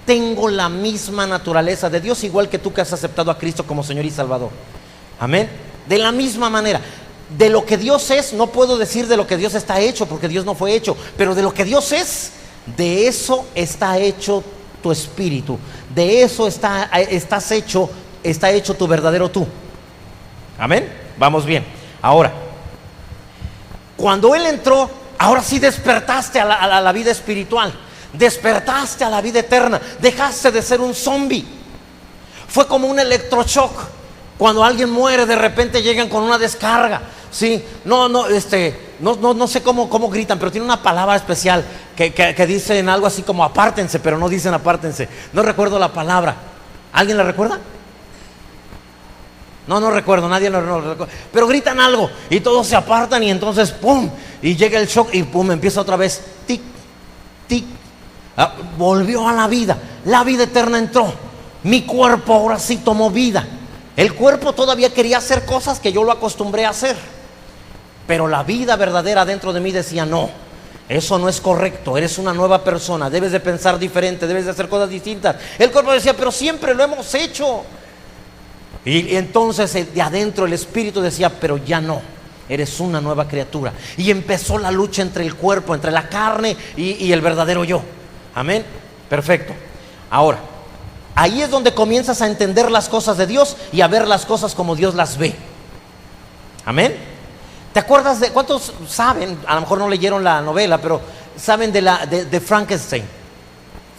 tengo la misma naturaleza de Dios, igual que tú que has aceptado a Cristo como Señor y Salvador. Amén. De la misma manera. De lo que Dios es, no puedo decir de lo que Dios está hecho, porque Dios no fue hecho, pero de lo que Dios es, de eso está hecho tu espíritu. De eso está hecho tu verdadero tú. Amén. Vamos bien. Ahora, cuando Él entró, ahora sí despertaste a la vida espiritual, despertaste a la vida eterna, dejaste de ser un zombie. Fue como un electroshock. Cuando alguien muere, de repente llegan con una descarga. Sí, no sé cómo gritan, pero tiene una palabra especial que dicen algo así como apártense, pero no dicen apártense. No recuerdo la palabra. ¿Alguien la recuerda? No recuerdo, nadie lo recuerda. Pero gritan algo y todos se apartan y entonces ¡pum! Y llega el shock y ¡pum! Empieza otra vez. Tic, tic. Volvió a la vida. La vida eterna entró. Mi cuerpo ahora sí tomó vida. El cuerpo todavía quería hacer cosas que yo lo acostumbré a hacer, pero la vida verdadera dentro de mí decía, no, eso no es correcto, eres una nueva persona, debes de pensar diferente, debes de hacer cosas distintas. El cuerpo decía, pero siempre lo hemos hecho. Y entonces de adentro el espíritu decía, pero ya no, eres una nueva criatura. Y empezó la lucha entre el cuerpo, entre la carne y el verdadero yo. Amén. Perfecto. Ahora, ahí es donde comienzas a entender las cosas de Dios y a ver las cosas como Dios las ve. Amén. ¿Te acuerdas de cuántos saben? A lo mejor no leyeron la novela, pero saben de Frankenstein.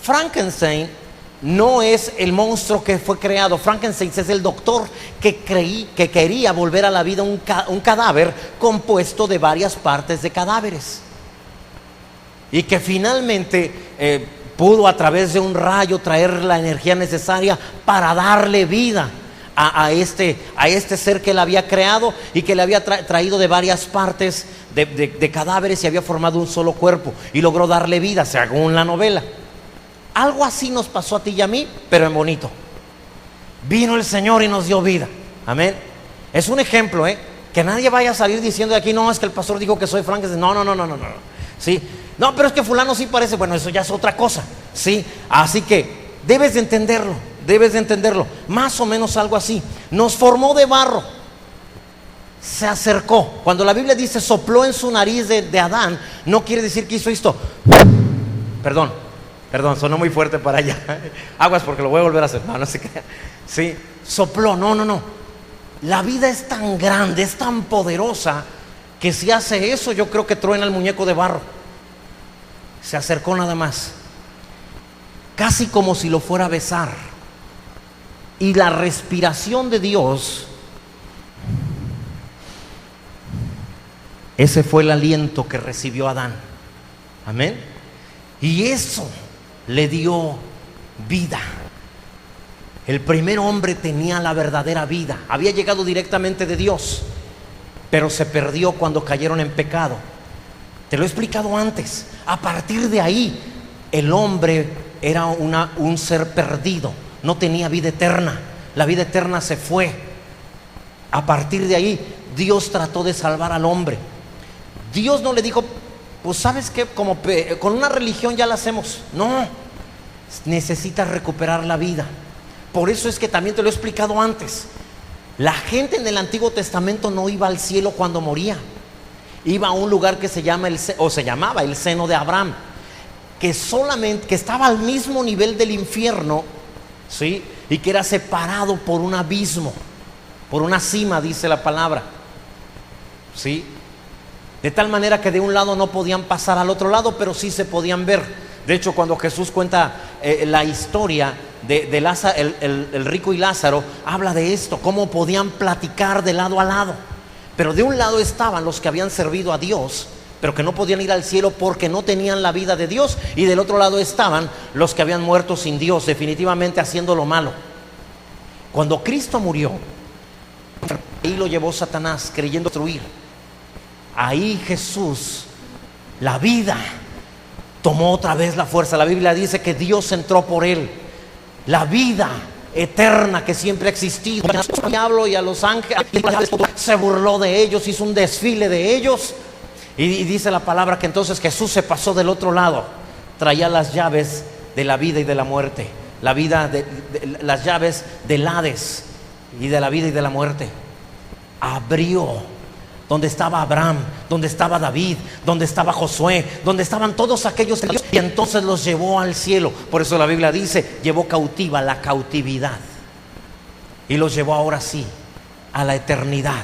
Frankenstein no es el monstruo que fue creado. Frankenstein es el doctor que quería volver a la vida un cadáver compuesto de varias partes de cadáveres, y que finalmente pudo a través de un rayo traer la energía necesaria para darle vida a este ser que él había creado y que le había traído de varias partes de cadáveres y había formado un solo cuerpo y logró darle vida, según la novela. Algo así nos pasó a ti y a mí, pero en bonito. Vino el Señor y nos dio vida. Amén. Es un ejemplo, que nadie vaya a salir diciendo de aquí, no, es que el pastor dijo que soy Frankenstein. No. ¿Sí? No, pero es que fulano sí parece. Bueno, eso ya es otra cosa. ¿Sí? Así que debes de entenderlo. Más o menos algo así. Nos formó de barro. Se acercó. Cuando la Biblia dice sopló en su nariz de Adán, no quiere decir que hizo esto. Perdón, sonó muy fuerte para allá. Aguas porque lo voy a volver a hacer. No se crea. Sí, sopló. No. La vida es tan grande, es tan poderosa, que si hace eso, yo creo que truena el muñeco de barro. Se acercó nada más, casi como si lo fuera a besar. Y la respiración de Dios, ese fue el aliento que recibió Adán. Amén. Y eso le dio vida. El primer hombre tenía la verdadera vida, había llegado directamente de Dios, pero se perdió cuando cayeron en pecado. Te lo he explicado antes. A partir de ahí, el hombre era un ser perdido, no tenía vida eterna. La vida eterna se fue. A partir de ahí, Dios trató de salvar al hombre. Dios no le dijo, pues sabes que como con una religión ya la hacemos. No, necesitas recuperar la vida. Por eso es que también te lo he explicado antes. La gente en el Antiguo Testamento no iba al cielo cuando moría. Iba a un lugar que se llamaba el seno de Abraham, que estaba al mismo nivel del infierno, ¿sí? Y que era separado por un abismo, por una cima, dice la palabra, ¿sí? De tal manera que de un lado no podían pasar al otro lado, pero sí se podían ver. De hecho, cuando Jesús cuenta la historia de Lázaro, el rico y Lázaro, habla de esto, cómo podían platicar de lado a lado. Pero de un lado estaban los que habían servido a Dios, pero que no podían ir al cielo porque no tenían la vida de Dios. Y del otro lado estaban los que habían muerto sin Dios, definitivamente haciendo lo malo. Cuando Cristo murió, ahí lo llevó Satanás creyendo destruir. Ahí Jesús, la vida, tomó otra vez la fuerza. La Biblia dice que Dios entró por él. La vida eterna que siempre ha existido. Al diablo y a los ángeles se burló de ellos, hizo un desfile de ellos. Y dice la palabra que entonces Jesús se pasó del otro lado. Traía las llaves de la vida y de la muerte. Las llaves del Hades y de la vida y de la muerte. Abrió donde estaba Abraham, donde estaba David, donde estaba Josué, donde estaban todos aquellos, y entonces los llevó al cielo. Por eso la Biblia dice, llevó cautiva la cautividad y los llevó ahora sí a la eternidad,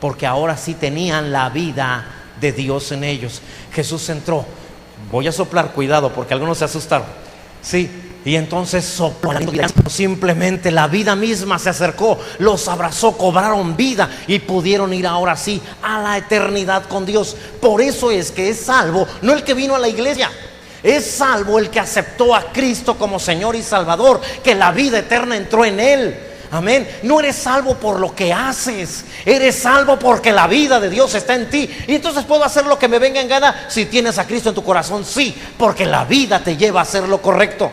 porque ahora sí tenían la vida de Dios en ellos. Jesús entró. Voy a soplar, cuidado, porque algunos se asustaron. Sí, y entonces sopló. Simplemente la vida misma se acercó, los abrazó, cobraron vida y pudieron ir ahora sí a la eternidad con Dios. Por eso es que es salvo no el que vino a la iglesia, es salvo el que aceptó a Cristo como Señor y Salvador, que la vida eterna entró en él. Amén. No eres salvo por lo que haces, eres salvo porque la vida de Dios está en ti. Y entonces puedo hacer lo que me venga en gana. Si tienes a Cristo en tu corazón, sí, porque la vida te lleva a hacer lo correcto.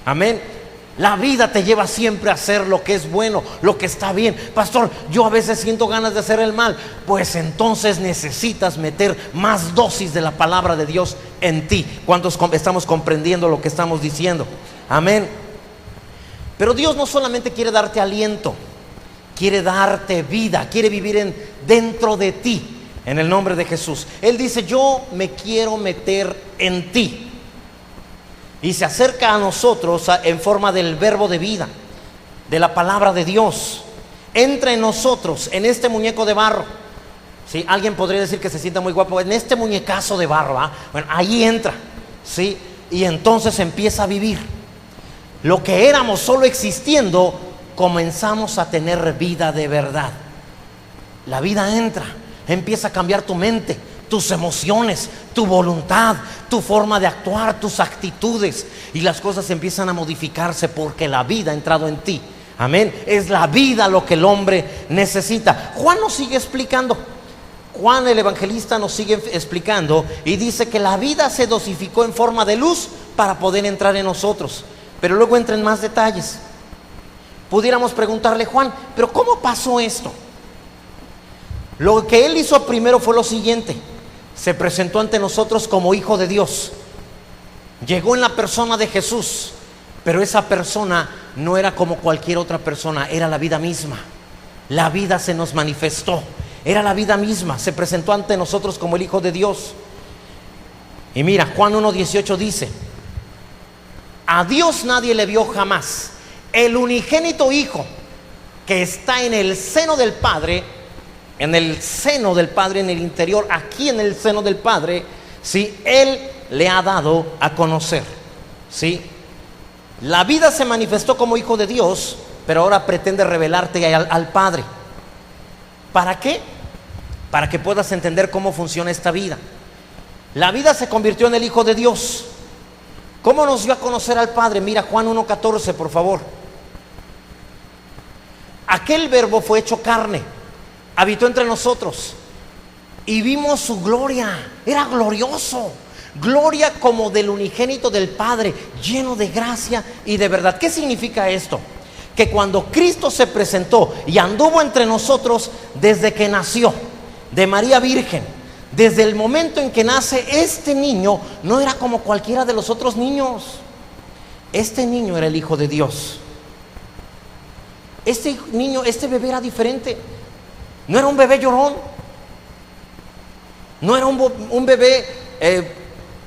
Amén. La vida te lleva siempre a hacer lo que es bueno, lo que está bien. Pastor, yo a veces siento ganas de hacer el mal. Pues entonces necesitas meter más dosis de la palabra de Dios en ti. ¿Cuántos estamos comprendiendo lo que estamos diciendo? Amén. Pero Dios no solamente quiere darte aliento, quiere darte vida, quiere vivir dentro de ti, en el nombre de Jesús. Él dice, yo me quiero meter en ti. Y se acerca a nosotros en forma del verbo de vida, de la palabra de Dios. Entra en nosotros, en este muñeco de barro. ¿sí? Alguien podría decir que se sienta muy guapo en este muñecazo de barba. Bueno, ahí entra, ¿sí? Y entonces empieza a vivir. Lo que éramos solo existiendo, comenzamos a tener vida de verdad. La vida entra, empieza a cambiar tu mente, tus emociones, tu voluntad, tu forma de actuar, tus actitudes, y las cosas empiezan a modificarse porque la vida ha entrado en ti. Amén. Es la vida lo que el hombre necesita. Juan nos sigue explicando. Juan el evangelista nos sigue explicando y dice que la vida se dosificó en forma de luz para poder entrar en nosotros. Pero luego entra en más detalles. Pudiéramos preguntarle, Juan, ¿pero cómo pasó esto? Lo que él hizo primero fue lo siguiente: se presentó ante nosotros como hijo de Dios. Llegó en la persona de Jesús, pero esa persona no era como cualquier otra persona, era la vida misma. La vida se nos manifestó, era la vida misma, se presentó ante nosotros como el Hijo de Dios. Y mira, Juan 1:18 dice: a Dios nadie le vio jamás. El unigénito Hijo que está en el seno del Padre, en el seno del Padre, en el interior, aquí en el seno del Padre, ¿sí? Él le ha dado a conocer, ¿sí? La vida se manifestó como Hijo de Dios, pero ahora pretende revelarte al Padre. ¿Para qué? Para que puedas entender cómo funciona esta vida. La vida se convirtió en el Hijo de Dios. ¿Cómo nos dio a conocer al Padre? Mira Juan 1:14, por favor. Aquel verbo fue hecho carne, habitó entre nosotros y vimos su gloria. Era glorioso, gloria como del unigénito del Padre, lleno de gracia y de verdad. ¿Qué significa esto? Que cuando Cristo se presentó y anduvo entre nosotros desde que nació de María Virgen, desde el momento en que nace este niño, no era como cualquiera de los otros niños. Este niño era el Hijo de Dios. Este niño, este bebé era diferente. No era un bebé llorón, no era un bebé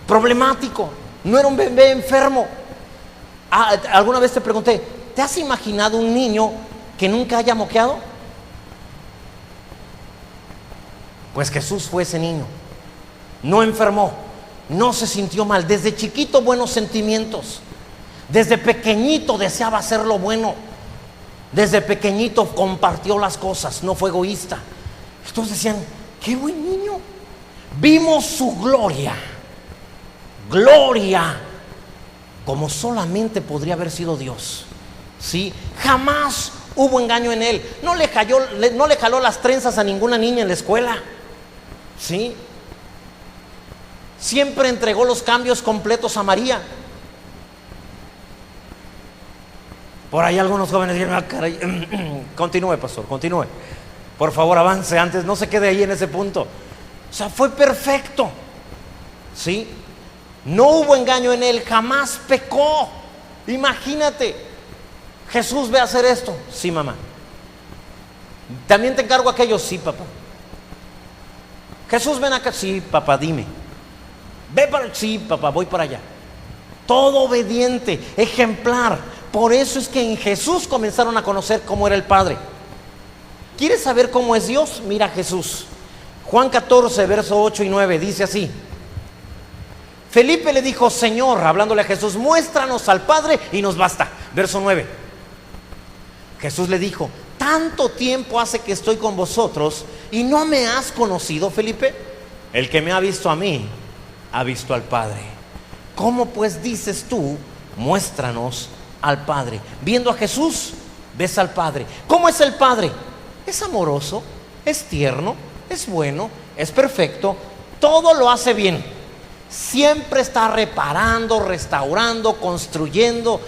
problemático, no era un bebé enfermo. Alguna vez te pregunté, ¿te has imaginado un niño que nunca haya moqueado? Pues Jesús fue ese niño. No enfermó, no se sintió mal. Desde chiquito buenos sentimientos. Desde pequeñito deseaba hacer lo bueno. Desde pequeñito compartió las cosas, no fue egoísta. Entonces decían, qué buen niño. Vimos su gloria. Gloria como solamente podría haber sido Dios. ¿Sí? Jamás hubo engaño en él. No le jaló las trenzas a ninguna niña en la escuela. ¿Sí? Siempre entregó los cambios completos a María. Por ahí algunos jóvenes dijeron, caray. Continúe, pastor, continúe. Por favor, avance antes, no se quede ahí en ese punto. O sea, fue perfecto. ¿Sí? No hubo engaño en él, jamás pecó. Imagínate, Jesús ve a hacer esto. Sí, mamá. También te encargo aquello. Sí, papá. Jesús, ven acá. Sí, papá, dime. Ve para... Sí, papá, voy para allá. Todo obediente, ejemplar. Por eso es que en Jesús comenzaron a conocer cómo era el Padre. ¿Quieres saber cómo es Dios? Mira a Jesús. Juan 14, verso 8 y 9, dice así. Felipe le dijo, Señor, hablándole a Jesús, muéstranos al Padre y nos basta. Verso 9. Jesús le dijo, tanto tiempo hace que estoy con vosotros y no me has conocido, Felipe. El que me ha visto a mí, ha visto al Padre. ¿Cómo pues dices tú, muéstranos al Padre? Viendo a Jesús, ves al Padre. ¿Cómo es el Padre? Es amoroso, es tierno, es bueno, es perfecto, todo lo hace bien. Siempre está reparando, restaurando, construyendo.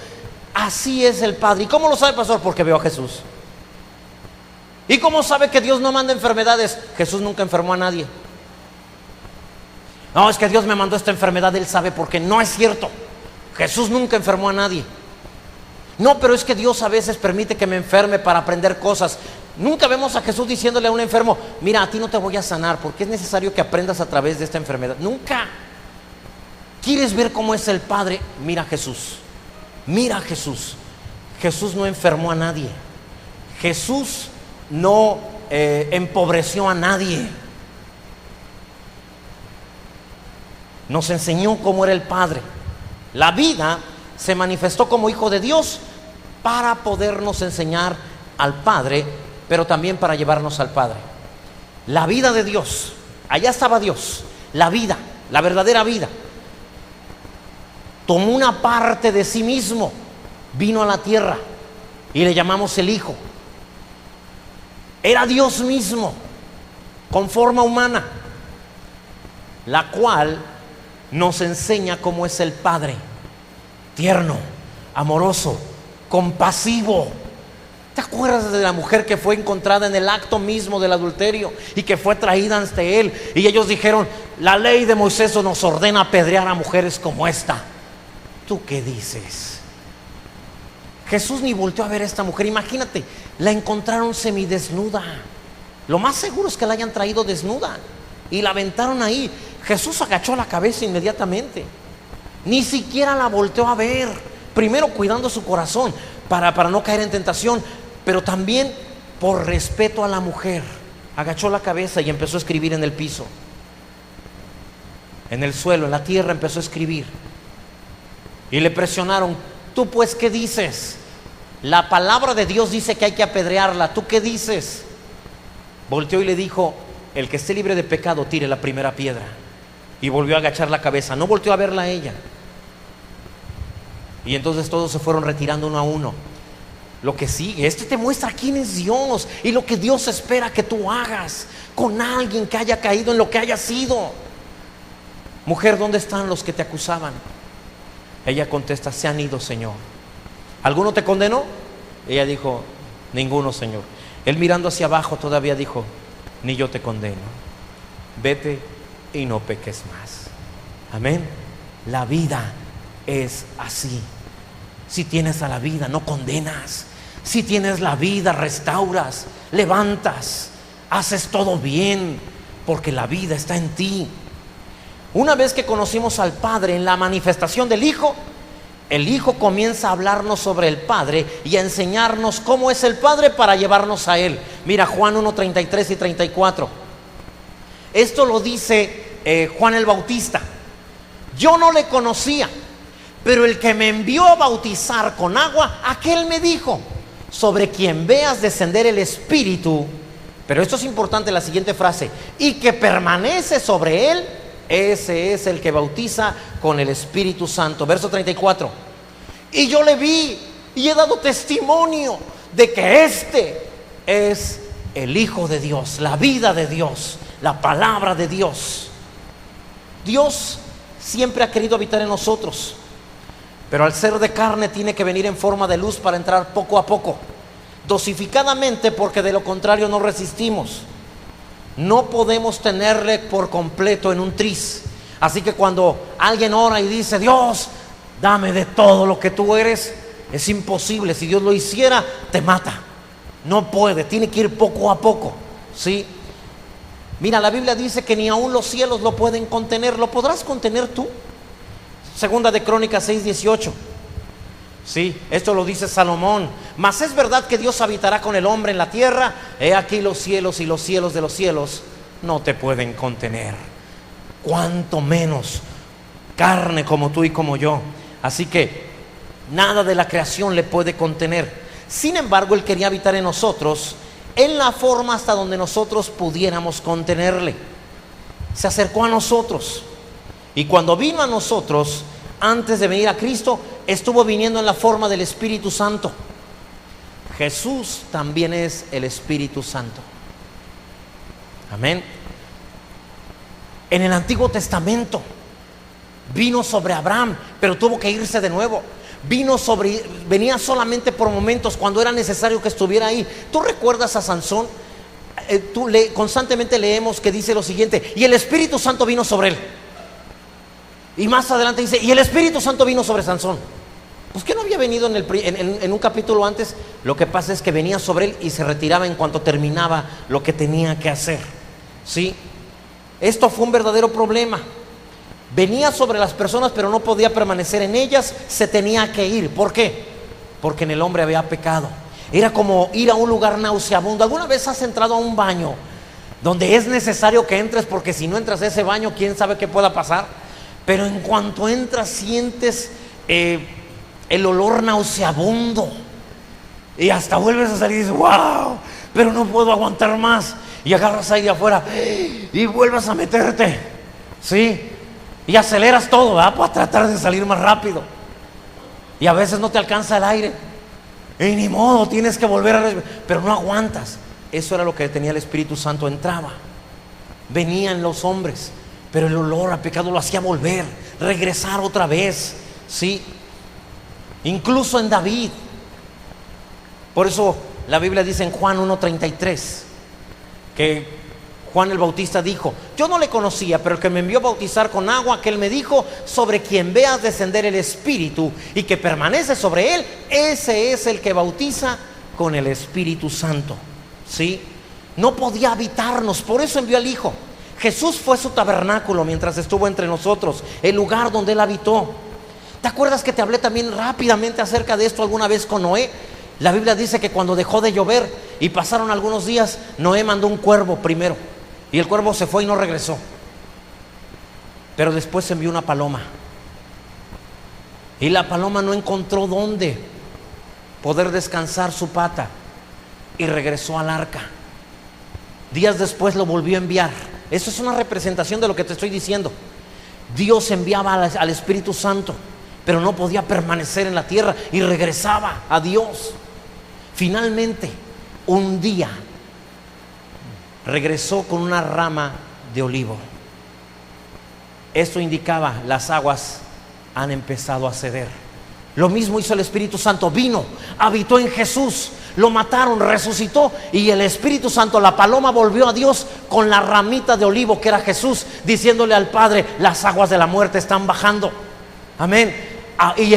Así es el Padre. ¿Y cómo lo sabe, pastor? Porque veo a Jesús. ¿Y cómo sabe que Dios no manda enfermedades? Jesús nunca enfermó a nadie. No, es que Dios me mandó esta enfermedad, Él sabe, porque no es cierto. Jesús nunca enfermó a nadie. No, pero es que Dios a veces permite que me enferme para aprender cosas. Nunca vemos a Jesús diciéndole a un enfermo, mira, a ti no te voy a sanar porque es necesario que aprendas a través de esta enfermedad. Nunca. ¿Quieres ver cómo es el Padre? Mira a Jesús. Mira a Jesús. Jesús no enfermó a nadie. Jesús no empobreció a nadie. nos enseñó cómo era el Padre. La vida se manifestó como Hijo de Dios para podernos enseñar al Padre, pero también para llevarnos al Padre. La vida de Dios, allá estaba Dios, la vida, la verdadera vida. Tomó una parte de sí mismo, vino a la tierra y le llamamos el Hijo. Era Dios mismo, con forma humana, la cual nos enseña cómo es el Padre: tierno, amoroso, compasivo. ¿Te acuerdas de la mujer que fue encontrada en el acto mismo del adulterio y que fue traída ante él? Y ellos dijeron: la ley de Moisés nos ordena apedrear a mujeres como esta. ¿Tú qué dices? Jesús ni volteó a ver a esta mujer. Imagínate, la encontraron semidesnuda. Lo más seguro es que la hayan traído desnuda y la aventaron ahí. Jesús agachó la cabeza inmediatamente. Ni siquiera la volteó a ver. Primero cuidando su corazón para no caer en tentación, pero también por respeto a la mujer. Agachó la cabeza y empezó a escribir en el piso, en el suelo, en la tierra empezó a escribir. Y le presionaron: ¿tú pues qué dices? La palabra de Dios dice que hay que apedrearla. ¿Tú qué dices? Volteó y le dijo: el que esté libre de pecado tire la primera piedra. Y volvió a agachar la cabeza. No volteó a verla a ella. Y entonces todos se fueron retirando uno a uno. Lo que sigue, este te muestra quién es Dios y lo que Dios espera que tú hagas con alguien que haya caído en lo que haya sido. Mujer, ¿dónde están los que te acusaban? Ella contesta: se han ido, Señor. ¿Alguno te condenó? Ella dijo: ninguno, Señor. Él, mirando hacia abajo, todavía dijo: ni yo te condeno. Vete y no peques más. Amén. La vida es así. Si tienes a la vida, no condenas. Si tienes la vida, restauras, levantas, haces todo bien, porque la vida está en ti. Una vez que conocimos al Padre en la manifestación del Hijo, el Hijo comienza a hablarnos sobre el Padre y a enseñarnos cómo es el Padre para llevarnos a Él. Mira Juan 1, 33 y 34. Esto lo dice Juan el Bautista: yo no le conocía, pero el que me envió a bautizar con agua, aquel me dijo: sobre quien veas descender el Espíritu. Pero esto es importante, la siguiente frase: y que permanece sobre él, ese es el que bautiza con el Espíritu Santo. Verso 34. Y yo le vi y he dado testimonio de que este es el Hijo de Dios, la vida de Dios, la palabra de Dios. Dios siempre ha querido habitar en nosotros, pero al ser de carne tiene que venir en forma de luz para entrar poco a poco, dosificadamente, porque de lo contrario no resistimos. No podemos tenerle por completo en un tris. Así que cuando alguien ora y dice: Dios, dame de todo lo que tú eres, es imposible. Si Dios lo hiciera, te mata. No puede, tiene que ir poco a poco, ¿sí? Mira, la Biblia dice que ni aún los cielos lo pueden contener. ¿Lo podrás contener tú? Segunda de Crónicas 6:18. Sí, esto lo dice Salomón. Mas es verdad que Dios habitará con el hombre en la tierra. He aquí los cielos y los cielos de los cielos no te pueden contener, cuanto menos carne como tú y como yo. Así que nada de la creación le puede contener. Sin embargo, Él quería habitar en nosotros en la forma hasta donde nosotros pudiéramos contenerle. Se acercó a nosotros, y cuando vino a nosotros, antes de venir a Cristo, estuvo viniendo en la forma del Espíritu Santo. Jesús también es el Espíritu Santo. Amén. En el Antiguo Testamento vino sobre Abraham, pero tuvo que irse de nuevo. Venía solamente por momentos, cuando era necesario que estuviera ahí. ¿Tú recuerdas a Sansón? Constantemente leemos que dice lo siguiente: y el Espíritu Santo vino sobre él. Y más adelante dice: y el Espíritu Santo vino sobre Sansón. Pues que no había venido en un capítulo antes. Lo que pasa es que venía sobre él y se retiraba en cuanto terminaba lo que tenía que hacer, ¿sí? Esto fue un verdadero problema. Venía sobre las personas, pero no podía permanecer en ellas. Se tenía que ir. ¿Por qué? Porque en el hombre había pecado. Era como ir a un lugar nauseabundo. ¿Alguna vez has entrado a un baño donde es necesario que entres, porque si no entras a ese baño, quién sabe qué pueda pasar? pero en cuanto entras sientes el olor nauseabundo y hasta vuelves a salir y dices, wow, pero no puedo aguantar más, y agarras aire afuera y vuelves a meterte, ¿sí? Y aceleras todo, ¿verdad? Para tratar de salir más rápido, y a veces no te alcanza el aire y ni modo, tienes que volver a respirar, pero no aguantas. Eso era lo que tenía el Espíritu Santo. Entraba, venía en los hombres, pero el olor a pecado lo hacía volver, regresar otra vez, ¿sí? Incluso en David. Por eso la Biblia dice en Juan 1:33 que Juan el Bautista dijo: yo no le conocía, pero el que me envió a bautizar con agua, que él me dijo: sobre quien veas descender el Espíritu y que permanece sobre él, ese es el que bautiza con el Espíritu Santo, ¿sí? No podía habitarnos, por eso envió al Hijo. Jesús fue su tabernáculo mientras estuvo entre nosotros, el lugar donde él habitó. ¿Te acuerdas que te hablé también rápidamente acerca de esto alguna vez con Noé? La Biblia dice que cuando dejó de llover y pasaron algunos días, Noé mandó un cuervo primero, y el cuervo se fue y no regresó. Pero después envió una paloma, y la paloma no encontró dónde poder descansar su pata y regresó al arca. Días después lo volvió a enviar. Eso es una representación de lo que te estoy diciendo. Dios enviaba al Espíritu Santo, pero no podía permanecer en la tierra y regresaba a Dios. Finalmente, un día regresó con una rama de olivo. Esto indicaba: las aguas han empezado a ceder. Lo mismo hizo el Espíritu Santo. Vino, habitó en Jesús, lo mataron, resucitó, y el Espíritu Santo, la paloma, volvió a Dios con la ramita de olivo que era Jesús, diciéndole al Padre: las aguas de la muerte están bajando. Amén. Y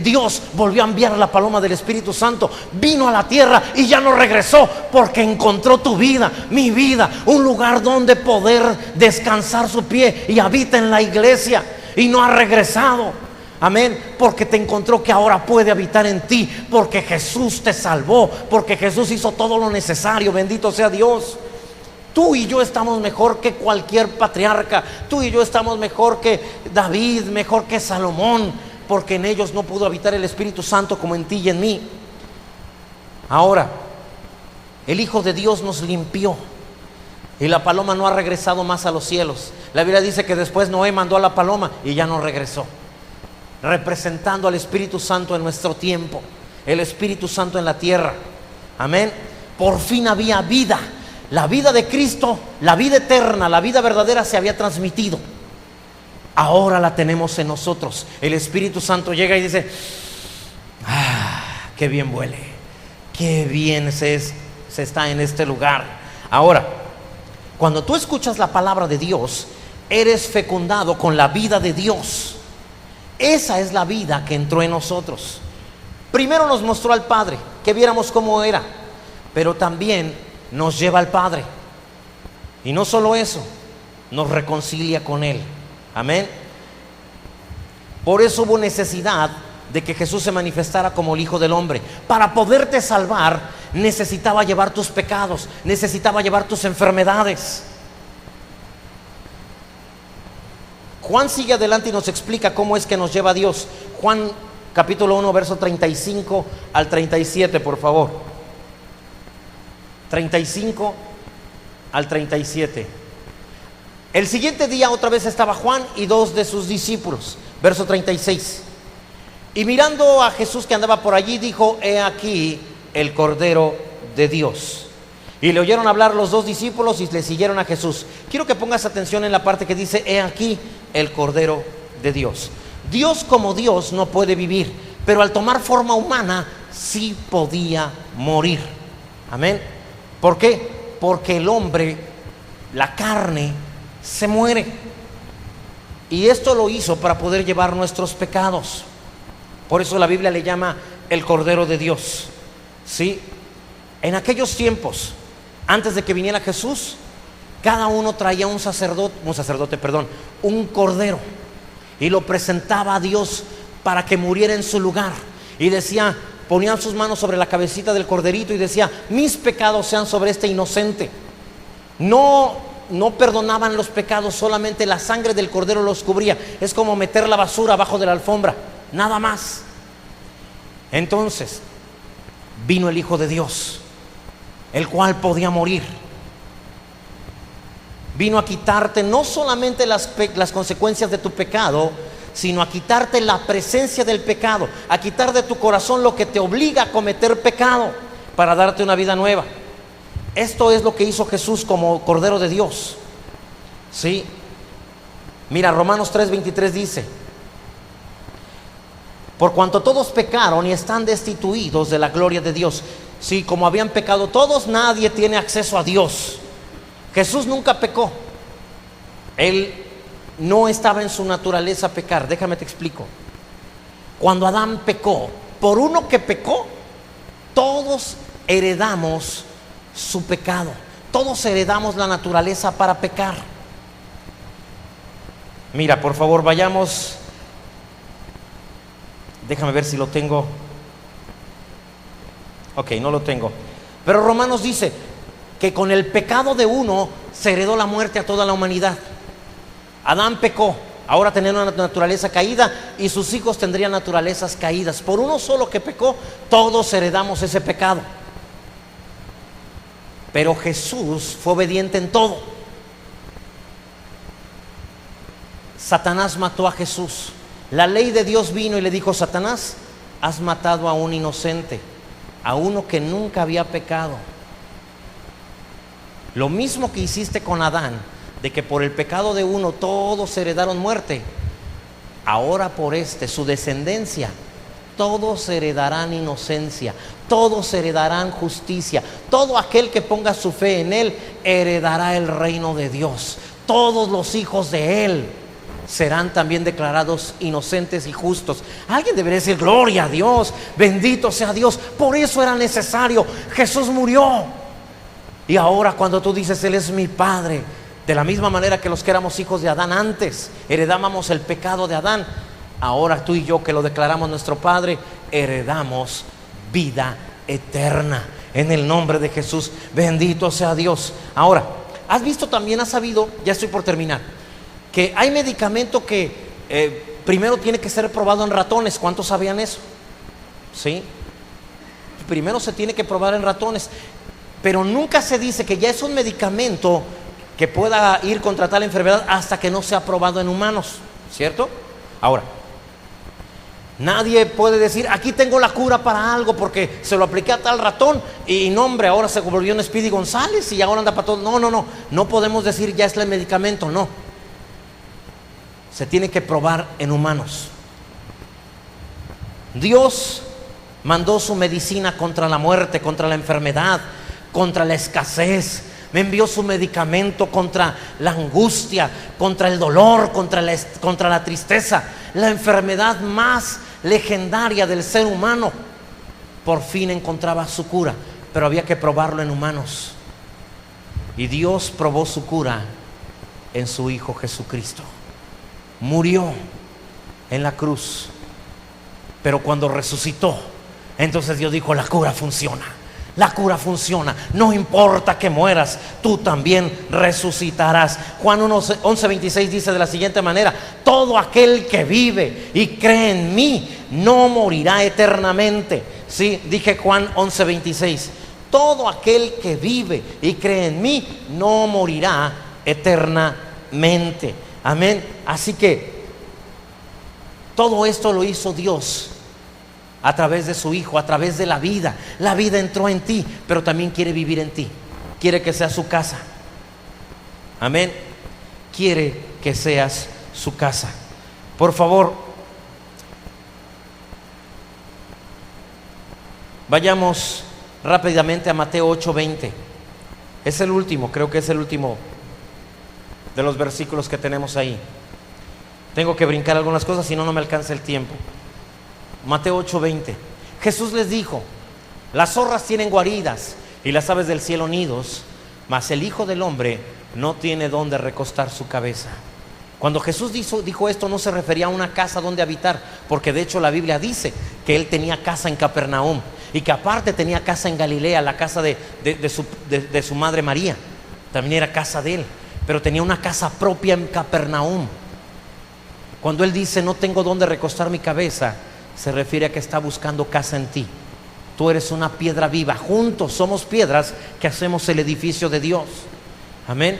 Dios volvió a enviar la paloma del Espíritu Santo. Vino a la tierra y ya no regresó, porque encontró tu vida, mi vida, un lugar donde poder descansar su pie, y habita en la iglesia y no ha regresado. Amén, porque te encontró que ahora puede habitar en ti, porque Jesús te salvó, porque Jesús hizo todo lo necesario. Bendito sea Dios. Tú y yo estamos mejor que cualquier patriarca. Tú y yo estamos mejor que David, mejor que Salomón, porque en ellos no pudo habitar el Espíritu Santo como en ti y en mí. Ahora, el Hijo de Dios nos limpió, y la paloma no ha regresado más a los cielos. La Biblia dice que después Noé mandó a la paloma y ya no regresó, representando al Espíritu Santo en nuestro tiempo, el Espíritu Santo en la tierra. Amén. Por fin había vida. La vida de Cristo, la vida eterna, la vida verdadera se había transmitido. Ahora la tenemos en nosotros. El Espíritu Santo llega y dice: qué bien huele, qué bien se está en este lugar. Ahora, cuando tú escuchas la palabra de Dios, eres fecundado con la vida de Dios. Esa es la vida que entró en nosotros. Primero nos mostró al Padre, que viéramos cómo era, pero también nos lleva al Padre. Y no solo eso, nos reconcilia con Él. Amén. Por eso hubo necesidad de que Jesús se manifestara como el Hijo del Hombre. Para poderte salvar, necesitaba llevar tus pecados, necesitaba llevar tus enfermedades. Juan sigue adelante y nos explica cómo es que nos lleva a Dios. Juan capítulo 1, verso 35 al 37, por favor. 35 al 37. El siguiente día otra vez estaba Juan y 2 de sus discípulos. Verso 36. Y mirando a Jesús que andaba por allí, dijo: he aquí el Cordero de Dios. Y le oyeron hablar los 2 discípulos y le siguieron a Jesús. Quiero que pongas atención en la parte que dice: he aquí el Cordero de Dios. Dios como Dios no puede vivir, pero al tomar forma humana sí podía morir. Amén. ¿Por qué? Porque el hombre, la carne, se muere. Y esto lo hizo para poder llevar nuestros pecados. Por eso la Biblia le llama el Cordero de Dios. ¿Sí? En aquellos tiempos, antes de que viniera Jesús, cada uno traía un cordero, y lo presentaba a Dios para que muriera en su lugar. Y decía, ponían sus manos sobre la cabecita del corderito y decía: mis pecados sean sobre este inocente. No no perdonaban los pecados, solamente la sangre del cordero los cubría. Es como meter la basura abajo de la alfombra, nada más. Entonces vino el Hijo de Dios, el cual podía morir. Vino a quitarte no solamente las consecuencias de tu pecado, sino a quitarte la presencia del pecado, a quitar de tu corazón lo que te obliga a cometer pecado, para darte una vida nueva. Esto es lo que hizo Jesús como Cordero de Dios. ¿Sí? Mira, Romanos 3:23 dice: por cuanto todos pecaron y están destituidos de la gloria de Dios. Sí, como habían pecado todos, nadie tiene acceso a Dios. Jesús nunca pecó. Él no estaba en su naturaleza pecar. Déjame te explico. Cuando Adán pecó, por uno que pecó, todos heredamos su pecado. Todos heredamos la naturaleza para pecar. Mira, por favor, vayamos. Déjame ver si lo tengo. Ok, no lo tengo. Pero Romanos dice que con el pecado de uno se heredó la muerte a toda la humanidad. Adán pecó, ahora tenía una naturaleza caída y sus hijos tendrían naturalezas caídas. Por uno solo que pecó, todos heredamos ese pecado. Pero Jesús fue obediente en todo. Satanás mató a Jesús. La ley de Dios vino y le dijo: Satanás, has matado a un inocente, a uno que nunca había pecado. Lo mismo que hiciste con Adán, de que por el pecado de uno todos heredaron muerte, ahora por su descendencia, todos heredarán inocencia, todos heredarán justicia. Todo aquel que ponga su fe en Él heredará el reino de Dios. Todos los hijos de Él serán también declarados inocentes y justos. Alguien debería decir: gloria a Dios, bendito sea Dios. Por eso era necesario. Jesús murió. Y ahora cuando tú dices: Él es mi Padre, de la misma manera que los que éramos hijos de Adán antes heredábamos el pecado de Adán, ahora tú y yo, que lo declaramos nuestro Padre, heredamos vida eterna en el nombre de Jesús. Bendito sea Dios. Ahora, has visto también, has sabido, ya estoy por terminar, que hay medicamento que primero tiene que ser probado en ratones. ¿Cuántos sabían eso? ¿Sí? Primero se tiene que probar en ratones, pero nunca se dice que ya es un medicamento que pueda ir contra tal enfermedad hasta que no sea probado en humanos, ¿cierto? Ahora, nadie puede decir: aquí tengo la cura para algo porque se lo apliqué a tal ratón y no, hombre, ahora se volvió un Speedy González y ahora anda para todo. No podemos decir ya es el medicamento, no. Se tiene que probar en humanos. Dios mandó su medicina contra la muerte, contra la enfermedad, contra la escasez. Me envió su medicamento contra la angustia, contra el dolor, contra la tristeza, la enfermedad más legendaria del ser humano. Por fin encontraba su cura, pero había que probarlo en humanos. Y Dios probó su cura en su Hijo Jesucristo. Murió en la cruz, pero cuando resucitó, entonces Dios dijo: la cura funciona. La cura funciona, no importa que mueras, tú también resucitarás. Juan 11:26 dice de la siguiente manera: todo aquel que vive y cree en mí no morirá eternamente. Sí, dije Juan 11:26. Todo aquel que vive y cree en mí no morirá eternamente. Amén. Así que todo esto lo hizo Dios a través de su Hijo, a través de la vida. La vida entró en ti, pero también quiere vivir en ti. Quiere que seas su casa. Amén. Quiere que seas su casa. Por favor, vayamos rápidamente a Mateo 8:20. Es el último, creo que es el último de los versículos que tenemos ahí. Tengo que brincar algunas cosas, si no, no me alcanza el tiempo. Mateo 8:20. Jesús les dijo: las zorras tienen guaridas y las aves del cielo nidos, mas el Hijo del Hombre no tiene dónde recostar su cabeza. Cuando Jesús dijo esto, no se refería a una casa donde habitar, porque de hecho la Biblia dice que Él tenía casa en Capernaum y que aparte tenía casa en Galilea, la casa de su madre María, también era casa de Él. pero tenía una casa propia en Capernaum. Cuando Él dice no tengo dónde recostar mi cabeza, se refiere a que está buscando casa en ti. Tú eres una piedra viva, juntos somos piedras que hacemos el edificio de Dios. Amén.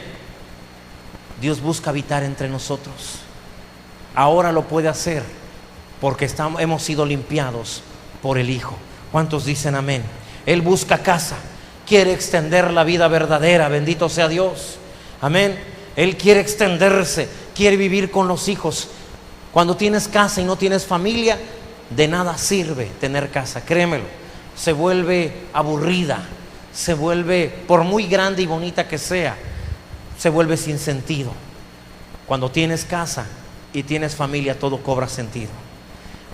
Dios busca habitar entre nosotros. Ahora lo puede hacer porque hemos sido limpiados por el Hijo. ¿Cuántos dicen amén? Él busca casa, quiere extender la vida verdadera, bendito sea Dios. Amén. Él quiere extenderse, quiere vivir con los hijos. Cuando tienes casa y no tienes familia, de nada sirve tener casa, créemelo. Se vuelve aburrida, se vuelve, por muy grande y bonita que sea, se vuelve sin sentido. Cuando tienes casa y tienes familia, todo cobra sentido.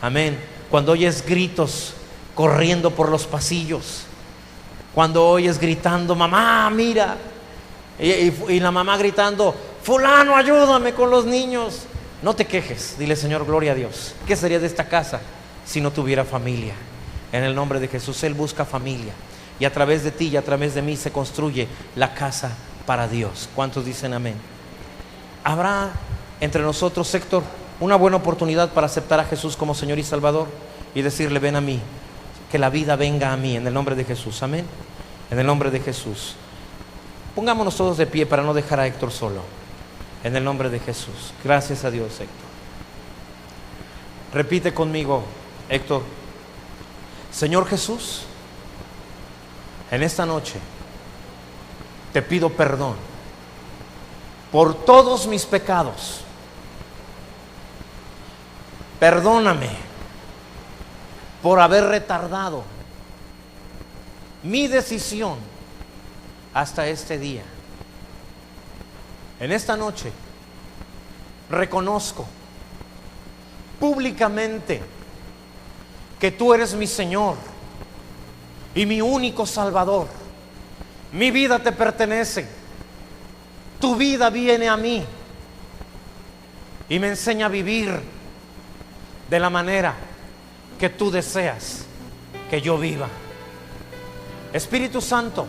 Amén. Cuando oyes gritos corriendo por los pasillos, cuando oyes gritando, mamá, mira, y la mamá gritando, fulano, ayúdame con los niños, no te quejes, dile, Señor, gloria a Dios. ¿Qué sería de esta casa si no tuviera familia? En el nombre de Jesús, Él busca familia, y a través de ti y a través de mí se construye la casa para Dios. ¿Cuántos dicen amén? Habrá entre nosotros, Héctor, una buena oportunidad para aceptar a Jesús como Señor y Salvador y decirle, ven a mí, que la vida venga a mí, en el nombre de Jesús. Amén. En el nombre de Jesús. Pongámonos todos de pie para no dejar a Héctor solo. En el nombre de Jesús. Gracias a Dios, Héctor. Repite conmigo, Héctor. Señor Jesús, en esta noche te pido perdón por todos mis pecados. Perdóname por haber retardado mi decisión hasta este día. En esta noche reconozco públicamente que tú eres mi Señor y mi único Salvador. Mi vida te pertenece. Tu vida viene a mí y me enseña a vivir de la manera que tú deseas que yo viva. Espíritu Santo,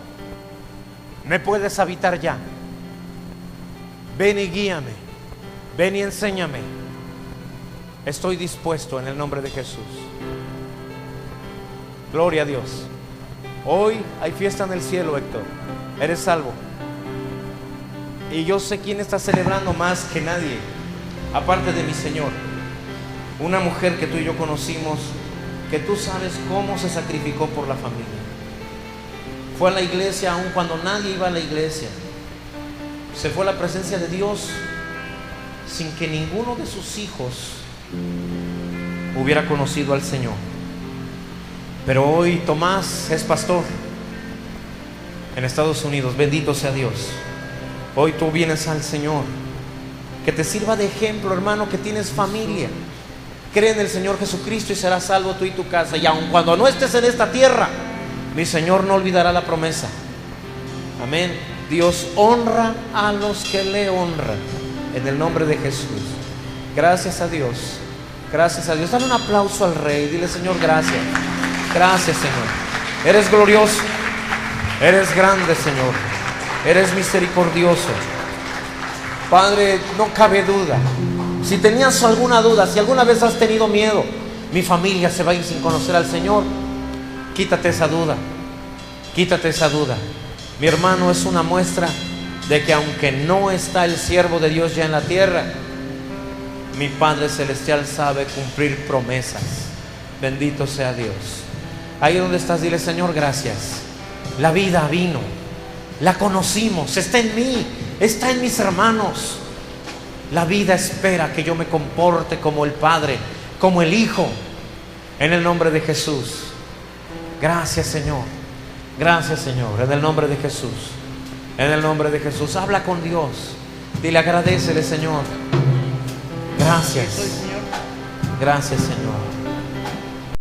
me puedes habitar ya. Ven y guíame, ven y enséñame. Estoy dispuesto en el nombre de Jesús. Gloria a Dios. Hoy hay fiesta en el cielo, Héctor. Eres salvo. Y yo sé quién está celebrando más que nadie, aparte de mi Señor. Una mujer que tú y yo conocimos, que tú sabes cómo se sacrificó por la familia. Fue a la iglesia aun cuando nadie iba a la iglesia. Se fue a la presencia de Dios sin que ninguno de sus hijos hubiera conocido al Señor. Pero hoy Tomás es pastor en Estados Unidos. Bendito sea Dios. Hoy tú vienes al Señor. Que te sirva de ejemplo, hermano, que tienes familia. Cree en el Señor Jesucristo y serás salvo tú y tu casa. Y aun cuando no estés en esta tierra, mi Señor no olvidará la promesa. Amén. Dios honra a los que le honran. En el nombre de Jesús. Gracias a Dios. Gracias a Dios. Dale un aplauso al Rey. Dile, Señor, gracias. Gracias, Señor. Eres glorioso. Eres grande, Señor. Eres misericordioso. Padre, no cabe duda. Si tenías alguna duda, si alguna vez has tenido miedo, mi familia se va a ir sin conocer al Señor, quítate esa duda. Quítate esa duda. Mi hermano es una muestra de que aunque no está el siervo de Dios ya en la tierra, mi Padre Celestial sabe cumplir promesas. Bendito sea Dios. Ahí donde estás, dile, Señor, gracias. La vida vino, la conocimos, está en mí, está en mis hermanos. La vida espera que yo me comporte como el Padre, como el Hijo, en el nombre de Jesús. Gracias, Señor. Gracias, Señor, en el nombre de Jesús. En el nombre de Jesús. Habla con Dios. Dile, agradécele, Señor. Gracias. Gracias, Señor.